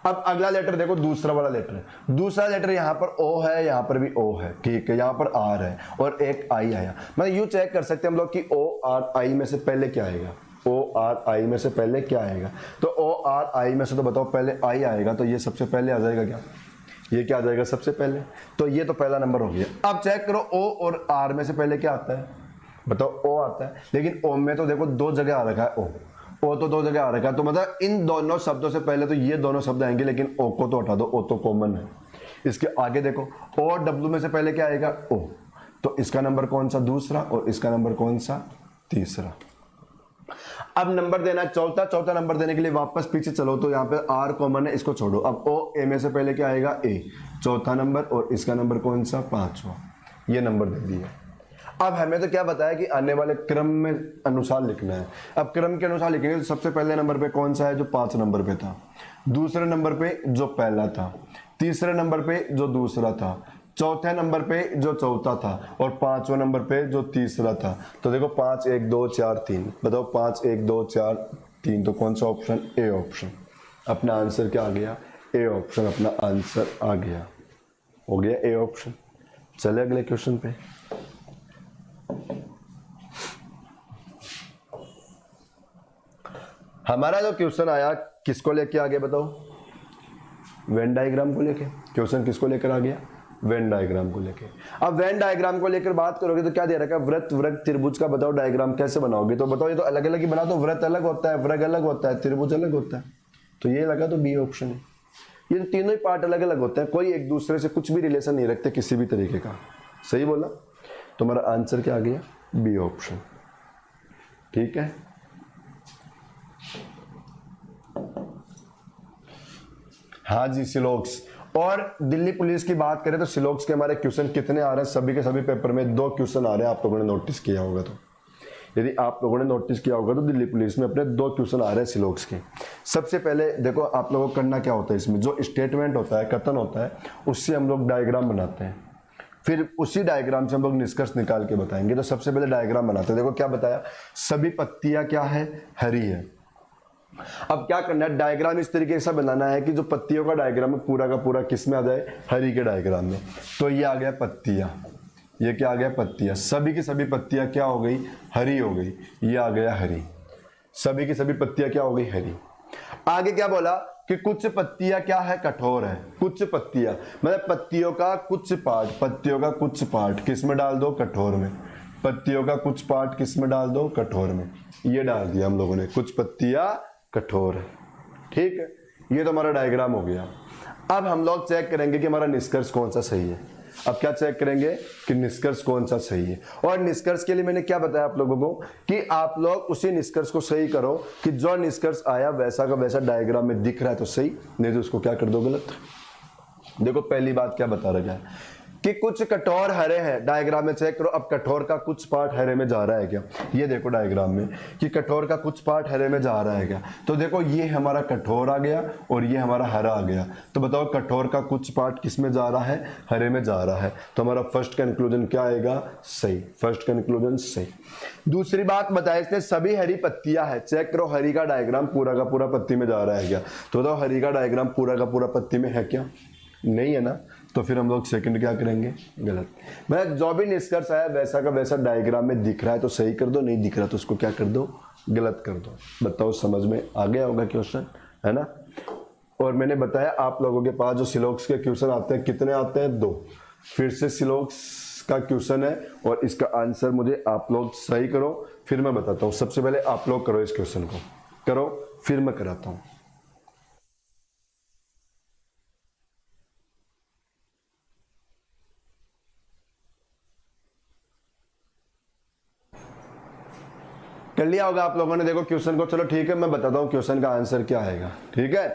अब अगला लेटर देखो, दूसरा वाला लेटर है, दूसरा लेटर यहाँ पर ओ है, यहाँ पर भी ओ है, ठीक है, यहाँ पर आर है और एक आई आया। मतलब यूं चेक कर सकते हैं हम लोग कि ओ आर आई में से पहले क्या आएगा, ओ आर आई में से पहले क्या आएगा। तो ओ आर आई में से तो बताओ पहले आई आएगा, तो ये सबसे पहले आ जाएगा क्या, ये क्या आ जाएगा सबसे पहले, तो ये तो पहला नंबर हो गया। अब चेक करो ओ और आर में से पहले क्या आता है, बताओ ओ आता है, लेकिन ओ में तो देखो 2 जगह आ रखा है, ओ तो 2 जगह आ रखा है, तो मतलब इन दोनों शब्दों से पहले तो ये दोनों शब्द आएंगे, लेकिन ओ को तो हटा दो, ओ तो कॉमन है। इसके आगे देखो ओ डब्ल्यू में से पहले क्या आएगा, ओ, तो इसका नंबर कौन सा, दूसरा, और इसका नंबर कौन सा, तीसरा। अब नंबर देना है चौथा नंबर देने के लिए वापस पीछे चलो, तो यहाँ पे आर कॉमन है, इसको छोड़ो। अब ओ ए में से पहले क्या आएगा, ए, चौथा नंबर, और इसका नंबर कौन सा, 5वां, ये नंबर दे दिया। अब हमें तो क्या बताया कि आने वाले क्रम में अनुसार लिखना है। अब क्रम के अनुसार लिखेंगे तो सबसे पहले नंबर पे कौन सा है, जो 5 नंबर पे था, दूसरे नंबर पे जो पहला था, तीसरे नंबर पे जो दूसरा था, चौथे नंबर पे जो चौथा था, और 5वें नंबर पे जो तीसरा था। तो देखो 5 1 2 4 3, बताओ 5 1 2 4 3, तो कौन सा ऑप्शन, ए ऑप्शन। अपना आंसर क्या आ गया, ए ऑप्शन अपना आंसर आ गया, हो गया ए ऑप्शन। चले अगले क्वेश्चन पे। हमारा जो क्वेश्चन आया किसको लेके आ गया बताओ, वेन डायग्राम को लेके। क्वेश्चन किसको लेकर आ गया, वेन डायग्राम को लेके। अब वेन डायग्राम को लेकर बात करोगे तो क्या दे रखा है, वृत्त, वर्ग, त्रिभुज का बताओ डायग्राम कैसे बनाओगे। तो बताओ ये तो अलग अलग ही बना दो, वृत्त अलग होता है, वर्ग अलग होता है, त्रिभुज अलग होता है, तो ये लगा तो बी ऑप्शन है। ये तो तीनों ही पार्ट अलग अलग होते हैं, कोई एक दूसरे से कुछ भी रिलेशन नहीं रखते किसी भी तरीके का। सही बोला, तो हमारा आंसर क्या आ गया, बी ऑप्शन, ठीक है। हाँ जी, सिलोक्स। और दिल्ली पुलिस की बात करें तो सिलोक्स के हमारे क्वेश्चन कितने आ रहे हैं, सभी के सभी पेपर में 2 क्वेश्चन आ रहे हैं। आप लोगों ने नोटिस किया होगा, तो यदि आप लोगों ने नोटिस किया होगा तो दिल्ली पुलिस में अपने 2 क्वेश्चन आ रहे हैं सिलोक्स के। सबसे पहले देखो आप लोगों को करना क्या होता है, इसमें जो स्टेटमेंट होता है, कथन होता है, उससे हम लोग डायग्राम बनाते हैं, फिर उसी डायग्राम से हम लोग निष्कर्ष निकाल के बताएंगे। तो सबसे पहले डायग्राम बनाते हैं। देखो क्या बताया, सभी पत्तियां क्या है, हरी है। अब क्या करना है, डायग्राम इस तरीके से बनाना है कि जो पत्तियों का डायग्राम है पूरा का पूरा किस में आ जाए, हरी के डायग्राम में। तो ये आ गया पत्तियां, ये क्या आ गया, पत्तियां, सभी की सभी पत्तियां क्या हो गई, हरी हो गई, ये आ गया हरी, सभी की सभी पत्तियां क्या हो गई, हरी। आगे क्या बोला कि कुछ पत्तियां क्या है, कठोर है। कुछ पत्तियां मतलब पत्तियों का कुछ पार्ट, पत्तियों का कुछ पार्ट किस में डाल दो, कठोर में। पत्तियों का कुछ पार्ट किस में डाल दो, कठोर में। ये डाल दिया हम लोगों ने, कुछ पत्तियां कठोर है, ठीक है। ये तो हमारा डायग्राम हो गया। अब हम लोग चेक करेंगे कि हमारा निष्कर्ष कौन सा सही है। अब क्या चेक करेंगे कि निष्कर्ष कौन सा सही है। और निष्कर्ष के लिए मैंने क्या बताया आप लोगों को कि आप लोग उसी निष्कर्ष को सही करो कि जो निष्कर्ष आया वैसा का वैसा डायग्राम में दिख रहा है तो सही, नहीं तो उसको क्या कर दो, गलत। देखो पहली बात क्या बता रखा है कि कुछ कठोर हरे हैं, डायग्राम में चेक करो। अब कठोर का कुछ पार्ट हरे में जा रहा है क्या, ये देखो डायग्राम में कि कठोर का कुछ पार्ट हरे में जा रहा है क्या। तो देखो ये हमारा कठोर आ गया और ये हमारा हरा आ गया। तो बताओ कठोर का कुछ पार्ट किस में जा रहा है, हरे में जा रहा है। तो हमारा फर्स्ट कंक्लूजन क्या आएगा, सही, फर्स्ट कंक्लूजन सही। दूसरी बात बताया इसने सभी हरी पत्तियां है, चेक करो हरी का डायग्राम पूरा का पूरा पत्ती में जा रहा है क्या। तो बताओ हरी का डायग्राम पूरा का पूरा पत्ती में है क्या, नहीं है ना। तो फिर हम लोग सेकंड क्या करेंगे, गलत। मैं जो भी निष्कर्ष आया वैसा का वैसा डायग्राम में दिख रहा है तो सही कर दो, नहीं दिख रहा तो उसको क्या कर दो, गलत कर दो। बताओ समझ में आ गया होगा क्वेश्चन, है ना। और मैंने बताया आप लोगों के पास जो सिलोक्स के क्वेश्चन आते हैं कितने आते हैं, 2। फिर से सिलोक्स का क्वेश्चन है और इसका आंसर मुझे आप लोग सही करो, फिर मैं बताता हूँ। सबसे पहले आप लोग करो, इस क्वेश्चन को करो, फिर मैं कराता हूँ। कर लिया होगा आप लोगों ने, देखो क्वेश्चन को। चलो ठीक है, मैं बताता हूँ क्वेश्चन का आंसर क्या आएगा, ठीक है।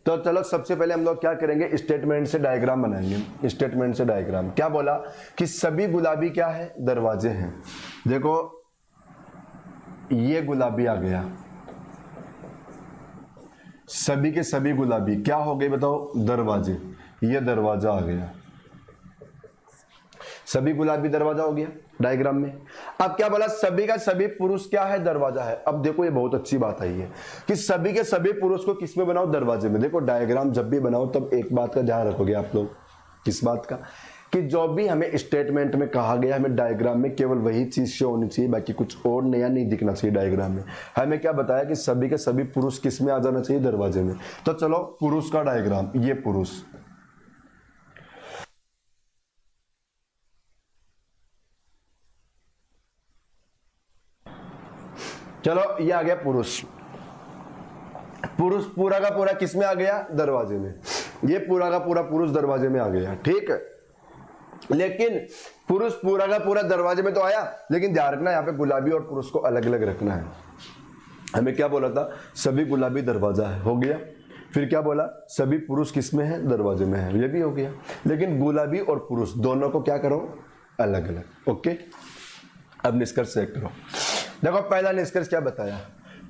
तो चलो सबसे पहले हम लोग क्या करेंगे, स्टेटमेंट से डायग्राम बनाएंगे। स्टेटमेंट से डायग्राम क्या बोला कि सभी गुलाबी क्या है, दरवाजे हैं। देखो ये गुलाबी आ गया, सभी के सभी गुलाबी क्या हो गए बताओ, दरवाजे। ये दरवाजा आ गया, सभी गुलाबी दरवाजा हो गया डायग्राम में। अब क्या बोला, सभी का सभी पुरुष क्या है, दरवाजा है। अब देखो ये बहुत अच्छी बात आई है कि सभी के सभी पुरुष को किस में बनाओ, दरवाजे में। देखो डायग्राम जब भी बनाओ तब एक बात का ध्यान रखोगे आप लोग, किस बात का, कि जो भी हमें स्टेटमेंट में कहा गया हमें डायग्राम में केवल वही चीज शो होनी चाहिए, बाकी कुछ और नया नहीं दिखना चाहिए डायग्राम में। हमें क्या बताया कि सभी के सभी पुरुष किस में आ जाना चाहिए, दरवाजे में। तो चलो पुरुष का डायग्राम, ये पुरुष, चलो ये आ गया पुरुष। पुरुष पूरा का पूरा किस में आ गया, दरवाजे में। ये पूरा का पूरा पुरुष दरवाजे में आ गया, ठीक है। लेकिन पुरुष पूरा का पूरा दरवाजे में तो आया, लेकिन ध्यान रखना यहाँ पे गुलाबी और पुरुष को अलग अलग रखना है। हमें क्या बोला था, सभी गुलाबी दरवाजा है, हो गया। फिर क्या बोला, सभी पुरुष किस में है, दरवाजे में है, ये भी हो गया। लेकिन गुलाबी और पुरुष दोनों को क्या करो, अलग अलग। ओके, अब निष्कर्ष चेक करो। देखो पहला निष्कर्ष क्या बताया,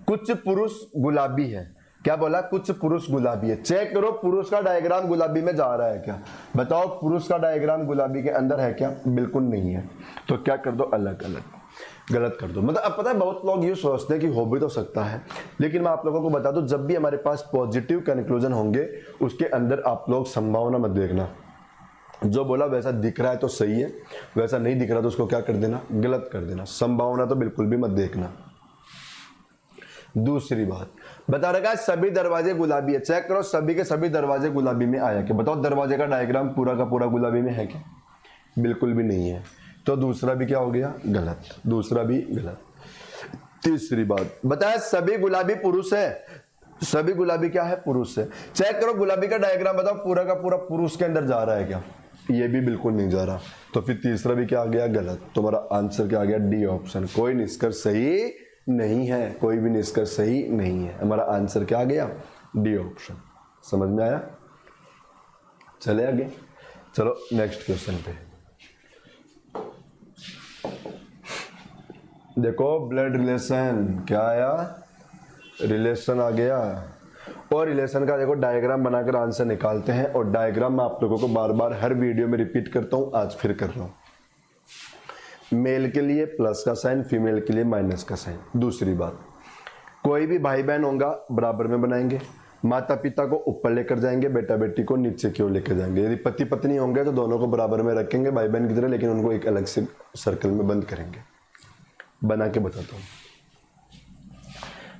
कुछ पुरुष गुलाबी है। क्या बोला, कुछ पुरुष गुलाबी है। चेक करो पुरुष का डायग्राम गुलाबी में जा रहा है क्या, बताओ पुरुष का डायग्राम गुलाबी के अंदर है क्या, बिल्कुल नहीं है। तो क्या कर दो, अलग अलग, गलत कर दो। मतलब अब पता है बहुत लोग ये सोचते हैं कि हो भी तो सकता है, लेकिन मैं आप लोगों को बता दूं जब भी हमारे पास पॉजिटिव कंक्लूजन होंगे उसके अंदर आप लोग संभावना मत देखना। जो बोला वैसा दिख रहा है तो सही है, वैसा नहीं दिख रहा तो उसको क्या कर देना, गलत कर देना। संभावना तो बिल्कुल भी मत देखना। दूसरी बात बता रखा है सभी दरवाजे गुलाबी है। चेक करो सभी के सभी दरवाजे गुलाबी में आया क्या, बताओ दरवाजे का डायग्राम पूरा का पूरा गुलाबी में है क्या, बिल्कुल भी नहीं है। तो दूसरा भी क्या हो गया, गलत, दूसरा भी गलत। तीसरी बात बताया सभी गुलाबी पुरुष है, सभी गुलाबी क्या है, पुरुष है। चेक करो गुलाबी का डायग्राम बताओ पूरा का पूरा पुरुष के अंदर जा रहा है क्या, ये भी बिल्कुल नहीं जा रहा। तो फिर तीसरा भी क्या आ गया, गलत। तुम्हारा आंसर क्या आ गया, डी ऑप्शन। कोई निष्कर्ष सही नहीं है, कोई भी निष्कर्ष सही नहीं है। हमारा आंसर क्या आ गया, डी ऑप्शन। समझ में आया, चले आगे। चलो नेक्स्ट क्वेश्चन पे देखो, ब्लड रिलेशन क्या आया, रिलेशन आ गया। और रिलेशन का देखो डायग्राम बनाकर आंसर निकालते हैं। और डायग्राम मैं आप लोगों को बार बार हर वीडियो में रिपीट करता हूं, आज फिर कर रहा हूं। मेल के लिए प्लस का साइन, फीमेल के लिए माइनस का साइन। दूसरी बात, कोई भी भाई बहन होगा बराबर में बनाएंगे, माता पिता को ऊपर लेकर जाएंगे, बेटा बेटी को नीचे की ओर लेकर जाएंगे। यदि पति पत्नी होंगे तो दोनों को बराबर में रखेंगे भाई बहन की तरह, लेकिन उनको एक अलग से सर्कल में बंद करेंगे। बना के बताता हूं।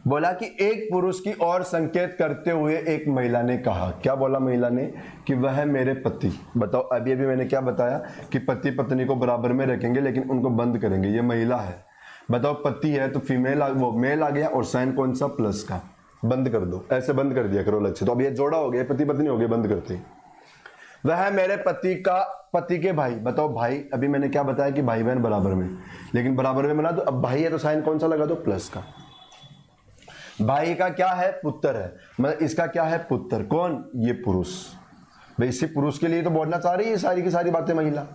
बोला कि एक पुरुष की ओर संकेत करते हुए एक महिला ने कहा, क्या बोला महिला ने, कि वह मेरे पति। बताओ अभी अभी मैंने क्या बताया कि पति पत्नी को बराबर में रखेंगे लेकिन उनको बंद करेंगे। ये महिला है, बताओ पति है तो फीमेल वो मेल आ गया और साइन कौन सा, प्लस का। बंद कर दो, ऐसे बंद कर दिया करो अलग से। तो अब ये जोड़ा हो गया, पति पत्नी हो गए, बंद करते ही। वह मेरे पति का, पति के भाई। बताओ भाई, अभी मैंने क्या बताया कि भाई बहन बराबर में, लेकिन बराबर में बना दो। अब भाई है तो साइन कौन सा लगा दो, प्लस का। भाई का क्या है, पुत्र है, मतलब इसका क्या है, पुत्र। कौन, ये पुरुष। भाई इसी पुरुष के लिए तो बोलना चाह रही है सारी की सारी बातें महिला,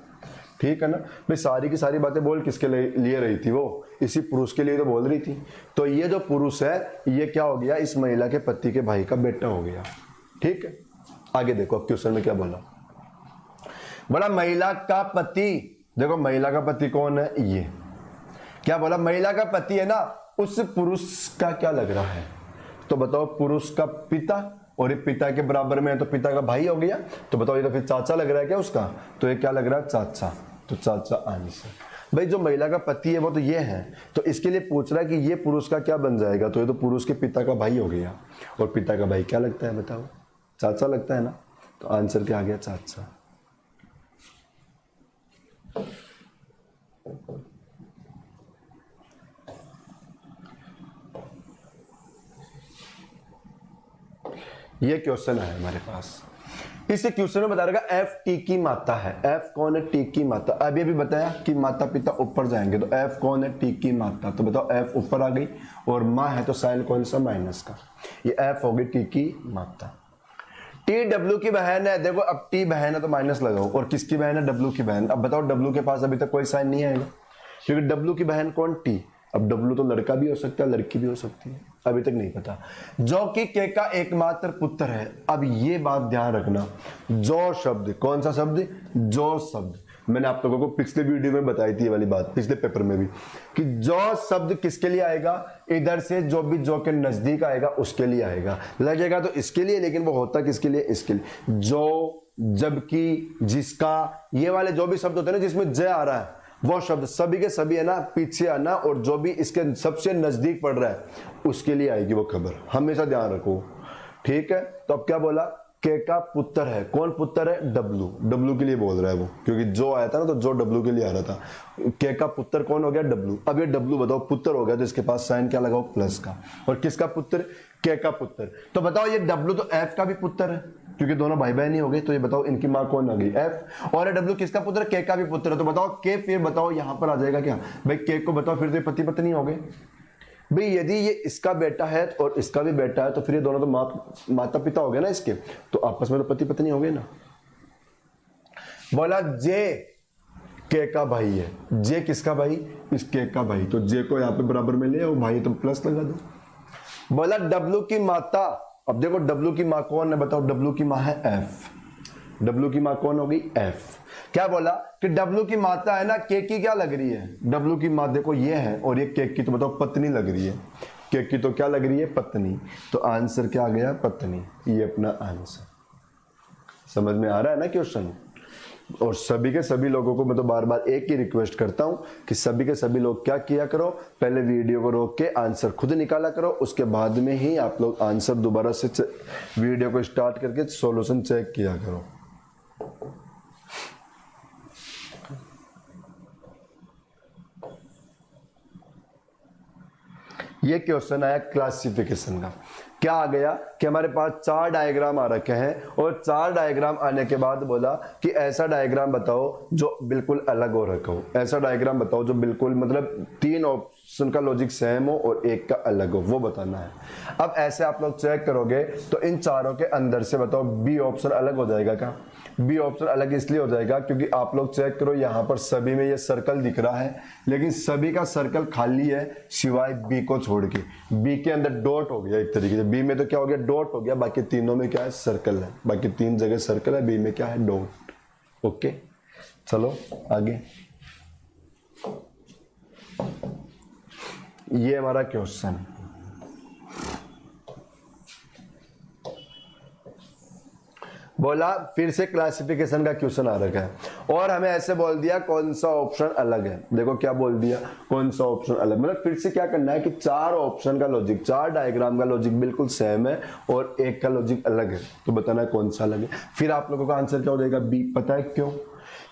ठीक है ना भाई। सारी की सारी बातें बोल किसके लिए रही थी, वो इसी पुरुष के लिए तो बोल रही थी। तो ये जो पुरुष है ये क्या हो गया, इस महिला के पति के भाई का बेटा हो गया, ठीक है। आगे देखो अब क्वेश्चन में क्या बोला, बोला महिला का पति, देखो महिला का पति कौन है, ये क्या बोला, महिला का पति है ना, उस पुरुष का क्या लग रहा है, तो बताओ पुरुष का पिता, और ये पिता के बराबर में है तो पिता का भाई हो गया, तो बताओ ये तो फिर चाचा लग रहा है क्या उसका, तो ये क्या लग रहा है, चाचा, तो चाचा आंसर। भाई जो महिला का पति है वो तो ये है, तो इसके लिए पूछ रहा है कि ये पुरुष का क्या बन जाएगा, तो ये तो पुरुष के पिता का भाई हो गया, और पिता का भाई क्या लगता है बताओ, चाचा लगता है ना, तो आंसर क्या आ गया, चाचा। ये क्वेश्चन है हमारे पास। इस क्वेश्चन में बता रहेगा एफ टी की माता है, एफ कौन है, टी की माता। अभी अभी बताया कि माता पिता ऊपर जाएंगे, तो एफ कौन है, टी की माता, तो बताओ एफ ऊपर आ गई, और माँ है तो साइन कौन सा, माइनस का, ये एफ हो गई टी की माता। टी डब्ल्यू की बहन है, देखो अब टी बहन है तो माइनस लगाओ, और किसकी बहन है, डब्ल्यू की बहन। अब बताओ डब्ल्यू के पास अभी तक कोई साइन नहीं आएगा, क्योंकि डब्ल्यू की बहन कौन, टी। अब डब्ल्यू तो लड़का भी हो सकता है लड़की भी हो सकती है, अभी तक नहीं पता। जो कि के का एकमात्र पुत्र है। अब ये बात ध्यान रखना, जो शब्द, कौन सा शब्द, जो शब्द, मैंने आप लोगों को पिछले वीडियो में बताई थी ये वाली बात, पिछले पेपर में भी, कि जो शब्द किसके लिए आएगा, इधर से जो भी जो के नजदीक आएगा उसके लिए आएगा, लगेगा तो इसके लिए, लेकिन वो होता किसके लिए, इसके लिए। जो, जबकि, जिसका, ये वाले जो भी शब्द होते हैं ना जिसमें ज आ रहा है, वो शब्द सभी के सभी है ना पीछे आना, और जो भी इसके सबसे नजदीक पड़ रहा है उसके लिए आएगी वो खबर, हमेशा ध्यान रखो, ठीक है। तो अब क्या बोला, के का पुत्र है, कौन पुत्र है, डब्लू, डब्लू के लिए बोल रहा है वो, क्योंकि जो आया था ना तो जो डब्लू के लिए आ रहा था, के का पुत्र कौन हो गया, डब्लू। अब ये डब्लू बताओ पुत्र हो गया तो इसके पास साइन क्या लगाओ, प्लस का, और किसका पुत्र, के का पुत्र। तो बताओ ये डब्लू तो एफ का भी पुत्र है, क्योंकि दोनों भाई बहन ही हो गए, तो ये बताओ इनकी माँ कौन आ गई, एफ, और डब्ल्यू किसका पुत्र, के का भी पुत्र है, तो बताओ के, फिर बताओ यहां पर आ जाएगा क्या भाई, के को बताओ फिर तो पति पत्नी हो गए भाई। यदि ये इसका बेटा है और इसका भी बेटा है तो फिर ये दोनों तो माता पिता हो गए ना इसके, तो आपस में तो पति पत्नी हो गए ना। बोला जे के का भाई है, जे किसका भाई, इस के का भाई, तो जे को यहाँ पे बराबर में ले आओ, भाई तो प्लस लगा दो। बोला डब्ल्यू की माता, अब देखो डब्ल्यू की माँ कौन है, बताओ डब्ल्यू की माँ है एफ, डब्ल्यू की माँ कौन होगी, एफ। क्या बोला कि डब्ल्यू की माता है ना, के की क्या लग रही है, डब्ल्यू की माँ देखो ये है, और ये के की तो बताओ पत्नी लग रही है, के की तो क्या लग रही है, पत्नी, तो आंसर क्या आ गया, पत्नी, ये अपना आंसर। समझ में आ रहा है ना क्वेश्चन। और सभी के सभी लोगों को मैं तो बार बार एक ही रिक्वेस्ट करता हूं कि सभी के सभी लोग क्या किया करो, पहले वीडियो को रोक के आंसर खुद निकाला करो, उसके बाद में ही आप लोग आंसर दोबारा से वीडियो को स्टार्ट करके सॉल्यूशन चेक किया करो। ये क्वेश्चन आया क्लासिफिकेशन का। क्या आ गया कि हमारे पास 4 डायग्राम आ रखे हैं, और 4 डायग्राम आने के बाद बोला कि ऐसा डायग्राम बताओ जो बिल्कुल अलग हो रखा हो, ऐसा डायग्राम बताओ जो बिल्कुल मतलब 3 ऑप्शन का लॉजिक सेम हो और एक का अलग हो, वो बताना है। अब ऐसे आप लोग चेक करोगे तो इन चारों के अंदर से बताओ बी ऑप्शन अलग हो जाएगा क्या, बी ऑप्शन अलग इसलिए हो जाएगा क्योंकि आप लोग चेक करो यहाँ पर सभी में ये सर्कल दिख रहा है, लेकिन सभी का सर्कल खाली है सिवाय बी को छोड़ के, बी के अंदर डॉट हो गया एक तरीके से, बी में तो क्या हो गया, डॉट हो गया, बाकी तीनों में क्या है, सर्कल है, बाकी 3 जगह सर्कल है, बी में क्या है, डॉट। ओके चलो आगे, ये हमारा क्वेश्चन। बोला फिर से क्लासिफिकेशन का क्वेश्चन आ रखा है, और हमें ऐसे बोल दिया कौन सा ऑप्शन अलग है। देखो क्या बोल दिया, कौन सा ऑप्शन अलग, मतलब फिर से क्या करना है कि 4 ऑप्शन का लॉजिक, 4 डायग्राम का लॉजिक बिल्कुल सेम है और एक का लॉजिक अलग है, तो बताना है कौन सा अलग है। फिर आप लोगों का आंसर क्या हो जाएगा, बी। पता है क्यों,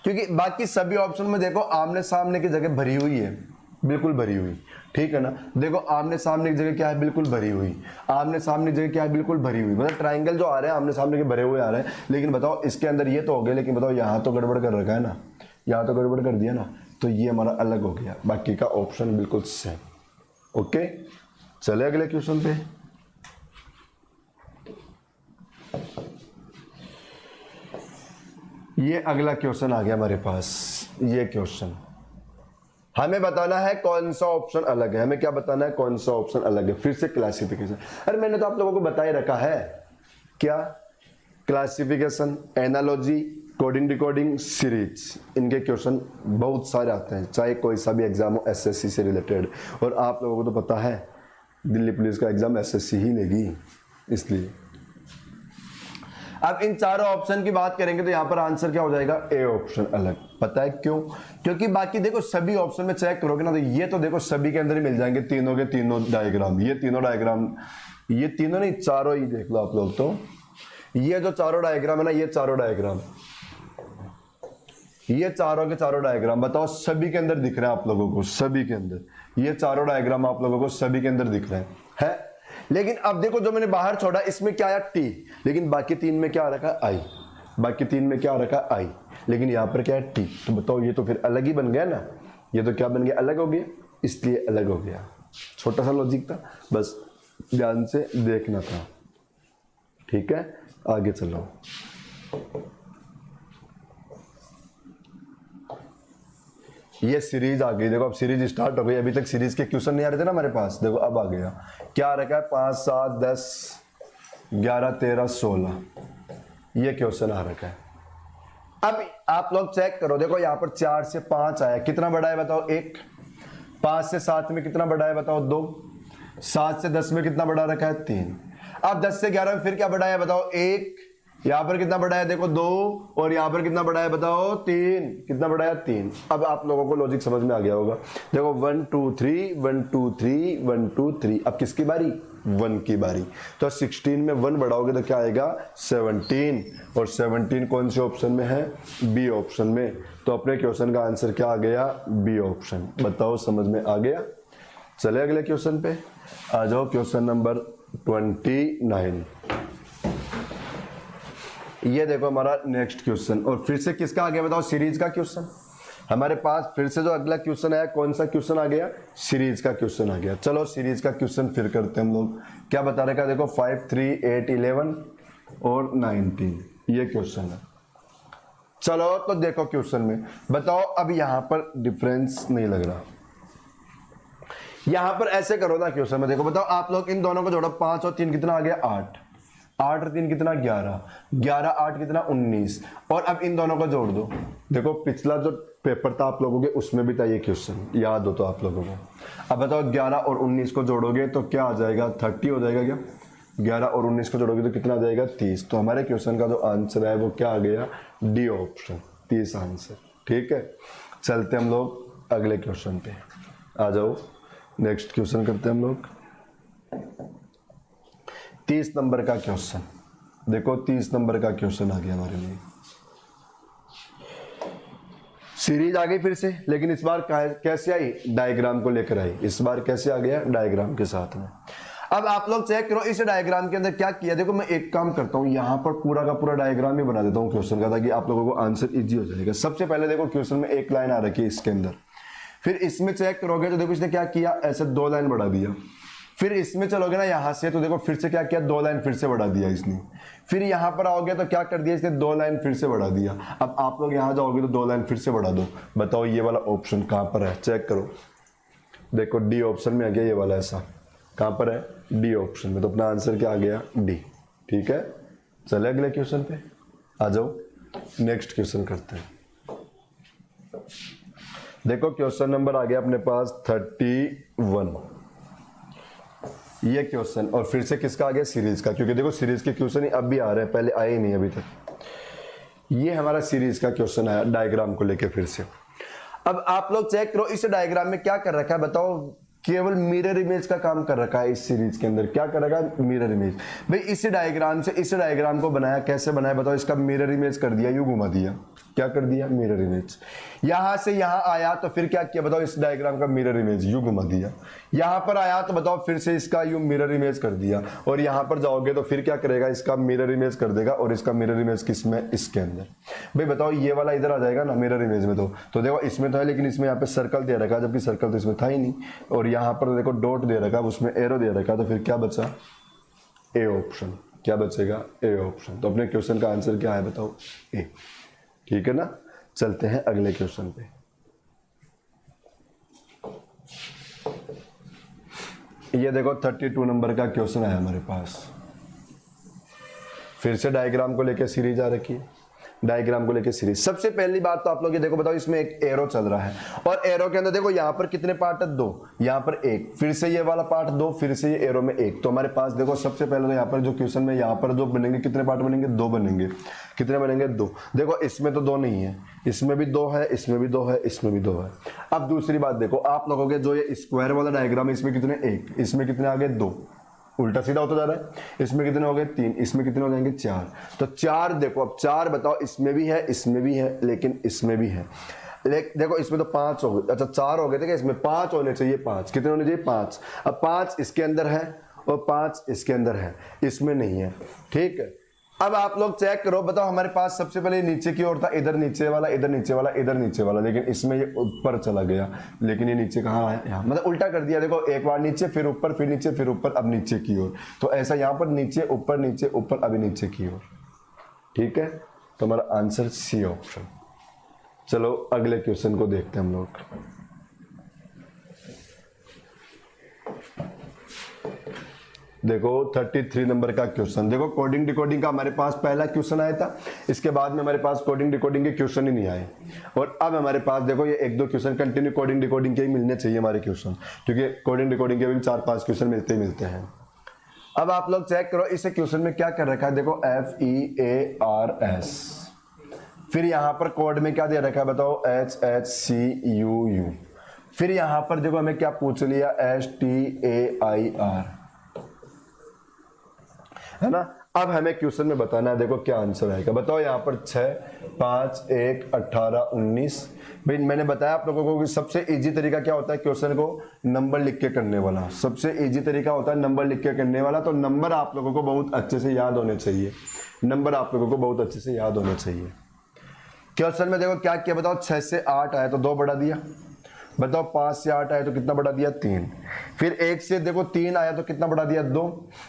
क्योंकि बाकी सभी ऑप्शन में देखो आमने सामने की जगह भरी हुई है, बिल्कुल भरी हुई, ठीक है ना। देखो आमने सामने की जगह क्या है, बिल्कुल भरी हुई, आमने सामने की जगह क्या है, बिल्कुल भरी हुई, मतलब ट्रायंगल जो आ रहे हैं आमने सामने के भरे हुए आ रहे हैं। लेकिन बताओ इसके अंदर ये तो हो गया, लेकिन बताओ यहाँ तो गड़बड़ कर रखा है ना, यहाँ तो गड़बड़ कर दिया ना, तो ये हमारा अलग हो गया, बाकी का ऑप्शन बिल्कुल सेम। ओके चले अगले क्वेश्चन पे। ये अगला क्वेश्चन आ गया हमारे पास। ये क्वेश्चन हमें बताना है कौन सा ऑप्शन अलग है, हमें क्या बताना है, कौन सा ऑप्शन अलग है। फिर से क्लासिफिकेशन, अरे मैंने तो आप लोगों को बता ही रखा है क्या, classification, analogy, coding decoding, series, इनके क्वेश्चन बहुत सारे आते हैं चाहे कोई सा भी एग्जाम हो एसएससी से रिलेटेड। और आप लोगों को तो पता है दिल्ली पुलिस का एग्जाम एसएससी ही लेगी, इसलिए अब इन चारों ऑप्शन की बात करेंगे तो यहां पर आंसर क्या हो जाएगा, ए ऑप्शन अलग। पता है क्यों, क्योंकि बाकी देखो सभी ऑप्शन में चेक करोगे ना तो ये तो देखो सभी के अंदर ही मिल जाएंगे, तीनों के तीनों डायग्राम, ये तीनों डायग्राम, ये तीनों नहीं चारों ही देख लो आप लोग। तो ये जो चारों डायग्राम है ना, ये चारों डायग्राम, ये चारों के चारों डायग्राम बताओ सभी के अंदर दिख रहे हैं आप लोगों को, सभी के अंदर ये चारों डायग्राम आप लोगों को सभी के अंदर दिख रहे हैं है? लेकिन अब देखो जो मैंने बाहर छोड़ा इसमें क्या आया टी, लेकिन बाकी तीन में क्या रखा आई, बाकी तीन में क्या रखा आई, लेकिन यहां पर क्या है टी। तो बताओ ये तो फिर अलग ही बन गया ना, ये तो क्या बन गया, अलग हो गया, इसलिए अलग हो गया। छोटा सा लॉजिक था, बस ध्यान से देखना था। ठीक है, आगे चलो। ये सीरीज आ गई, देखो अब सीरीज स्टार्ट हो गई। अभी तक सीरीज के क्वेश्चन नहीं आ रहे थे ना हमारे पास, देखो अब आ गया। क्या रखा है, 5, 7, 10, 11, 13, 16, ये क्वेश्चन आ रखा है। अब आप लोग चेक करो, देखो यहाँ पर 4 से 5 आया, कितना बड़ा है बताओ, 1। 5 से 7 में कितना बड़ा है बताओ, 2। 7 से 10 में कितना बड़ा रखा है, 3। अब 10 से 11 में फिर क्या बड़ा है बताओ, 1। यहां पर कितना बड़ा है देखो, 2। और यहां पर कितना बड़ा है बताओ, 3। कितना बड़ा है, 3। अब आप लोगों को लॉजिक समझ में आ गया होगा। देखो 1 2 3 1 2 3 1 2 3, अब किसकी बारी, 1 की बारी। तो 16 में 1 बढ़ाओगे तो क्या आएगा, 17। और 17 कौन से ऑप्शन में है, बी ऑप्शन में। तो अपने क्वेश्चन का आंसर क्या आ गया, बी ऑप्शन। बताओ समझ में आ गया। चले अगले क्वेश्चन पे आ जाओ। क्वेश्चन नंबर 29, ये देखो हमारा नेक्स्ट क्वेश्चन। और फिर से किसका आ गया बताओ, सीरीज का क्वेश्चन। हमारे पास फिर से जो अगला क्वेश्चन आया, कौन सा क्वेश्चन आ गया, सीरीज का क्वेश्चन आ गया। चलो सीरीज का क्वेश्चन फिर करते हैं हम लोग। क्या बता रखा है देखो, 5 3 8 11 और 19, ये क्वेश्चन है। चलो तो देखो क्वेश्चन में बताओ, अब यहां पर डिफरेंस नहीं लग रहा। यहां पर ऐसे करो ना क्वेश्चन में, देखो बताओ आप लोग इन दोनों को जोड़ो, 5 और 3 कितना आ गया, 8। 8 और 3 कितना, 11। 11 8 कितना, 19। और अब इन दोनों को जोड़ दो। देखो पिछला जो पेपर था आप लोगों के, उसमें भी था ये क्वेश्चन, याद हो तो आप लोगों को। अब बताओ 11 और 19 को जोड़ोगे तो क्या आ जाएगा, 30 हो जाएगा क्या। 11 और 19 को जोड़ोगे तो कितना आ जाएगा, 30। तो हमारे क्वेश्चन का जो आंसर है वो क्या आ गया, डी ऑप्शन, 30 आंसर। ठीक है, चलते हम लोग अगले क्वेश्चन पे। आ जाओ, नेक्स्ट क्वेश्चन करते हैं हम लोग। 30 नंबर का क्वेश्चन, देखो 30 नंबर का क्वेश्चन आ गया हमारे लिए। सीरीज आ गई फिर से, लेकिन इस बार कैसे आई, डायग्राम को लेकर आई। इस बार कैसे आ गया, डायग्राम के साथ में। अब आप लोग चेक करो इस डायग्राम के अंदर क्या किया। देखो मैं एक काम करता हूं, यहां पर पूरा का पूरा डायग्राम ही बना देता हूं क्वेश्चन का, ताकि आप लोगों को आंसर इजी हो जाएगा। सबसे पहले देखो क्वेश्चन में एक लाइन आ रखी है इसके अंदर, फिर इसमें चेक करोगे तो देखो इसने क्या किया, ऐसे 2 लाइन बढ़ा दिया। फिर इसमें चलोगे ना यहां से, तो देखो फिर से क्या किया, 2 लाइन फिर से बढ़ा दिया इसने। फिर यहां पर आओगे तो क्या कर दिया इसने, 2 लाइन फिर से बढ़ा दिया। अब आप लोग यहां जाओगे तो 2 लाइन फिर से बढ़ा दो। बताओ ये वाला ऑप्शन कहां पर है, चेक करो। देखो डी ऑप्शन में आ गया ये वाला, ऐसा कहां पर है, डी ऑप्शन में। तो अपना आंसर क्या आ गया, डी। ठीक है, चले अगले क्वेश्चन पे आ जाओ, नेक्स्ट क्वेश्चन करते हैं। देखो क्वेश्चन नंबर आ गया अपने पास 31, ये क्वेश्चन। और फिर से किसका आ गया, सीरीज का, क्योंकि देखो सीरीज के क्वेश्चन ही अब भी आ रहे हैं, पहले आए ही नहीं अभी तक। ये हमारा सीरीज का क्वेश्चन आया डायग्राम को लेके फिर से। अब आप लोग चेक करो इस डायग्राम में क्या कर रखा है बताओ, केवल मिरर इमेज का काम कर रखा है इस सीरीज के अंदर। क्या कर रखा है, मिरर इमेज। भाई इस डायग्राम से इस डायग्राम को बनाया, कैसे बनाया बताओ, इसका मिरर इमेज कर दिया, यूं घुमा दिया। क्या कर दिया, मिरर इमेज। यहां से यहां आया तो फिर क्या किया बताओ, इस डायग्राम का मिरर इमेज यूं घुमा दिया। यहां पर आया तो बताओ फिर से इसका यूं मिरर इमेज कर दिया। और यहां पर जाओगे तो फिर क्या करेगा, इसका मिरर इमेज कर देगा। और इसका मिरर इमेज किस में, इसके अंदर। भाई बताओ ये वाला इधर आ जाएगा ना मिरर इमेज में, तो देखो इसमें तो है, लेकिन इसमें यहाँ पे सर्कल दे रखा, जबकि सर्कल तो इसमें था ही नहीं। और यहाँ पर देखो डॉट दे रखा, उसमें एरो दे रखा, तो फिर क्या बचा, ए ऑप्शन। क्या बचेगा, ए ऑप्शन। तो अपने क्वेश्चन का आंसर क्या है बताओ, ए। ठीक है ना। चलते हैं अगले क्वेश्चन पे। ये देखो 32 नंबर का क्वेश्चन है हमारे पास। फिर से डायग्राम को लेकर सीरीज आ रखी है, डायग्राम को लेकर सीरीज। सबसे पहली बात तो आप लोग ये देखो, बताओ इसमें एक एरो चल रहा है और एरो के अंदर देखो यहाँ पर कितने पार्ट है, 2, यहाँ पर 1, फिर से ये वाला पार्ट 2, फिर से ये एरो में 1। तो हमारे पास देखो सबसे पहले तो यहाँ पर जो क्वेश्चन में यहाँ पर जो बनेंगे, कितने पार्ट बनेंगे, 2 बनेंगे। कितने बनेंगे, 2। देखो इसमें तो 2 नहीं है, इसमें भी 2 है, इसमें भी 2 है, इसमें भी 2 है। अब दूसरी बात देखो, आप लोगों के जो ये स्क्वायर वाला डायग्राम है, इसमें कितने, 1, इसमें कितने आ गए, 2, उल्टा सीधा होता जा रहा है। इसमें कितने हो गए, 3, इसमें कितने हो जाएंगे, 4। तो 4 देखो, अब 4 बताओ, इसमें भी है, इसमें भी है, लेकिन इसमें भी है। देखो इसमें तो 5 हो गए, अच्छा 4 हो गए थे, इसमें 5 होने चाहिए, 5 कितने होने चाहिए, 5। अब 5 इसके अंदर है और 5 इसके अंदर है, इसमें नहीं है। ठीक है, अब आप लोग चेक करो, बताओ हमारे पास सबसे पहले नीचे की ओर था, इधर नीचे वाला, इधर नीचे वाला, इधर नीचे वाला, लेकिन इसमें ये ऊपर चला गया, लेकिन ये नीचे कहाँ है, यहाँ, मतलब उल्टा कर दिया। देखो एक बार नीचे, फिर ऊपर, फिर नीचे, फिर ऊपर, अब नीचे की ओर। तो ऐसा यहाँ पर नीचे ऊपर, नीचे ऊपर, अभी नीचे की ओर। ठीक है, तो हमारा आंसर सी ऑप्शन। चलो अगले क्वेश्चन को देखते हैं हम लोग। देखो 33 नंबर का क्वेश्चन। देखो कोडिंग डिकोडिंग का हमारे पास पहला क्वेश्चन आया था, इसके बाद में हमारे पास कोडिंग डिकोडिंग के क्वेश्चन ही नहीं आए। और अब हमारे पास देखो ये 1-2 क्वेश्चन कंटिन्यू कोडिंग डिकोडिंग के ही मिलने चाहिए हमारे क्वेश्चन, क्योंकि कोडिंग डिकोडिंग के भी 4-5 क्वेश्चन मिलते हैं। अब आप लोग चेक करो इस क्वेश्चन में क्या कर रखा है। देखो FEARS, फिर यहाँ पर कोड में क्या दे रखा है बताओ, HHCUU। फिर यहाँ पर देखो हमें क्या पूछ लिया, STAIR, है ना। अब हमें क्वेश्चन में बताना है, देखो क्या आंसर आएगा। बताओ यहाँ पर 6, 5, 1, 18, 19। भाई मैंने बताया आप लोगों को कि सबसे इजी तरीका क्या होता है क्वेश्चन को नंबर लिख के करने वाला। सबसे इजी तरीका होता है नंबर लिख के करने वाला। तो नंबर आप लोगों को बहुत अच्छे से याद होने चाहिए, नंबर आप लोगों को बहुत अच्छे से याद होने चाहिए। क्वेश्चन में देखो क्या किया, बताओ 6 से 8 आया तो 2 बढ़ा दिया, बताओ 5 से 8 आया तो कितना बढ़ा दिया, 3। फिर 1 से देखो 3 आया तो कितना बढ़ा दिया, 2।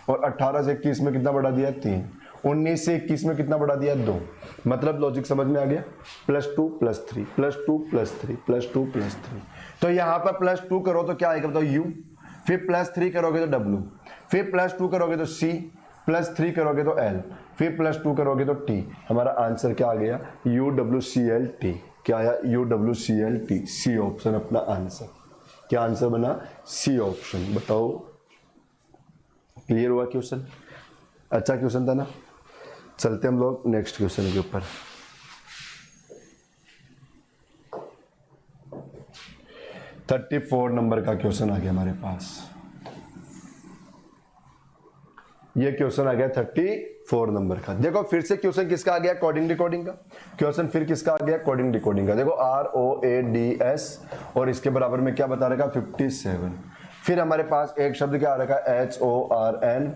और 18 से 21 में कितना बढ़ा दिया, 3। 19 से 21 में कितना बढ़ा दिया, 2। मतलब लॉजिक समझ में आ गया। +2 +3 +2 +3 +2 +3। तो यहाँ पर +2 करो तो क्या आएगा बताओ, U। फिर +3 करोगे तो W, फिर +2 करोगे तो C, +3 करोगे तो L, फिर +2 करोगे तो T। हमारा आंसर क्या आ गया, UWCLT। क्या आया, UWCLT। सी ऑप्शन अपना आंसर। क्या आंसर बना, सी ऑप्शन। बताओ क्लियर हुआ क्वेश्चन, अच्छा क्वेश्चन था ना। चलते हम लोग नेक्स्ट क्वेश्चन के ऊपर। थर्टी 34 नंबर का क्वेश्चन आ गया हमारे पास। ये क्वेश्चन आ गया 34 नंबर का। देखो फिर से क्वेश्चन किसका आ गया, कोडिंग डिकोडिंग का क्वेश्चन। फिर किसका आ गया, कोडिंग डिकोडिंग का। देखो ROADS और इसके बराबर में क्या बता रखा, 57। फिर हमारे पास एक शब्द क्या आ रखा है, HORN।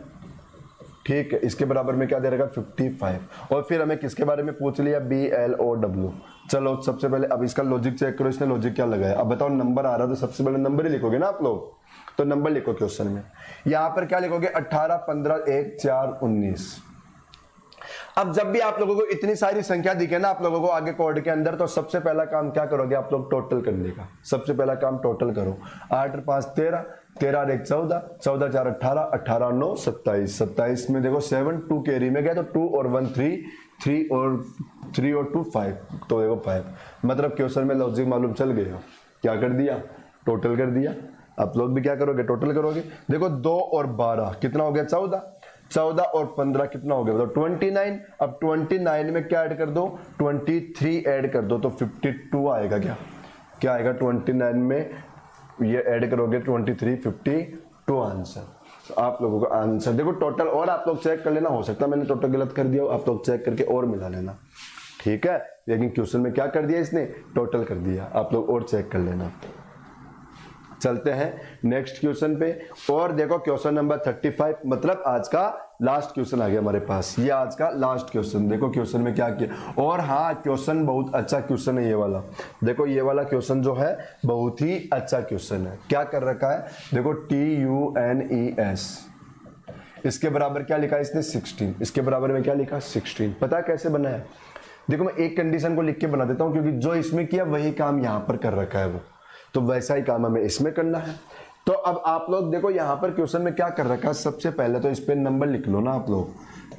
ठीक है, इसके बराबर में क्या दे रखा, 55। और फिर हमें किसके बारे में पूछ लिया, BLOW। चलो सबसे पहले अब इसका लॉजिक चेक करो, इसने लॉजिक क्या लगाया। अब बताओ नंबर आ रहा तो सबसे पहले नंबर ही लिखोगे ना आप लोग, तो नंबर लिखो क्वेश्चन में। यहां पर क्या लिखोगे, 18, 15, 1, 4, 19। अब जब भी आप लोगों को इतनी सारी संख्या दिखे ना आप लोगों को आगे कोड के अंदर, तो सबसे पहला काम क्या करोगे आप लोग, टोटल करने का। सबसे पहला काम टोटल करो। 8 और 5 13, 13 और 1 14, 14 4 18, 18 और 9 27। 27 में देखो 7, 2 कैरी में गया तो 2 और 1 3, 3 और 2 5, तो देखो 5। मतलब क्वेश्चन में लॉजिक मालूम चल गया, क्या कर दिया, टोटल कर दिया। आप लोग भी क्या करोगे, टोटल करोगे। देखो 2 और 12 कितना हो गया, 14। 14 और 15 कितना हो गया बताओ, 29। अब 29 में क्या ऐड कर दो, 23 ऐड कर दो तो 52 आएगा। क्या आएगा 29 में, ये ऐड करोगे 23, 52 आंसर। तो आप लोगों का आंसर देखो टोटल, और आप लोग चेक कर लेना, हो सकता है मैंने टोटल गलत कर दिया, आप लोग चेक करके और मिला लेना, ठीक है। लेकिन क्वेश्चन में क्या कर दिया इसने, टोटल कर दिया, आप लोग और चेक कर लेना। चलते हैं नेक्स्ट क्वेश्चन पे। और देखो क्वेश्चन नंबर 35, मतलब आज का लास्ट क्वेश्चन आ गया हमारे पास। ये आज का लास्ट क्वेश्चन। देखो क्वेश्चन में क्या किया, और हाँ क्वेश्चन बहुत अच्छा क्वेश्चन है ये वाला। देखो ये वाला क्वेश्चन जो है बहुत ही अच्छा क्वेश्चन है। क्या कर रखा है, देखो TUNES, इसके बराबर क्या लिखा है इसने, 16। इसके बराबर में क्या लिखा, 16। पता है कैसे बना है, देखो मैं एक कंडीशन को लिख के बना देता हूं, क्योंकि जो इसमें किया वही काम यहां पर कर रखा है वो, तो वैसा ही काम हमें इसमें करना है। तो अब आप लोग देखो यहां पर क्वेश्चन में क्या कर रखा है, सबसे पहले तो इस पे नंबर लिख लो ना आप लोग।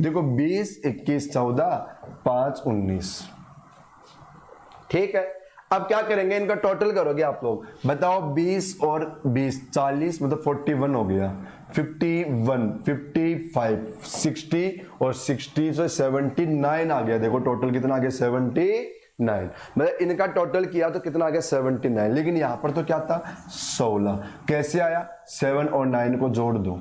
देखो 20, 21, 14, 5, 19, ठीक है। अब क्या करेंगे, इनका टोटल करोगे आप लोग, बताओ 20 और 20 40, मतलब 41 हो गया, 51, 55, 60 और 60 से 79 आ गया। देखो टोटल कितना आ गया, 79। मतलब इनका टोटल किया तो कितना आ गया, 79। लेकिन यहां पर तो क्या था, 16। कैसे आया, 7 और 9 को जोड़ दो,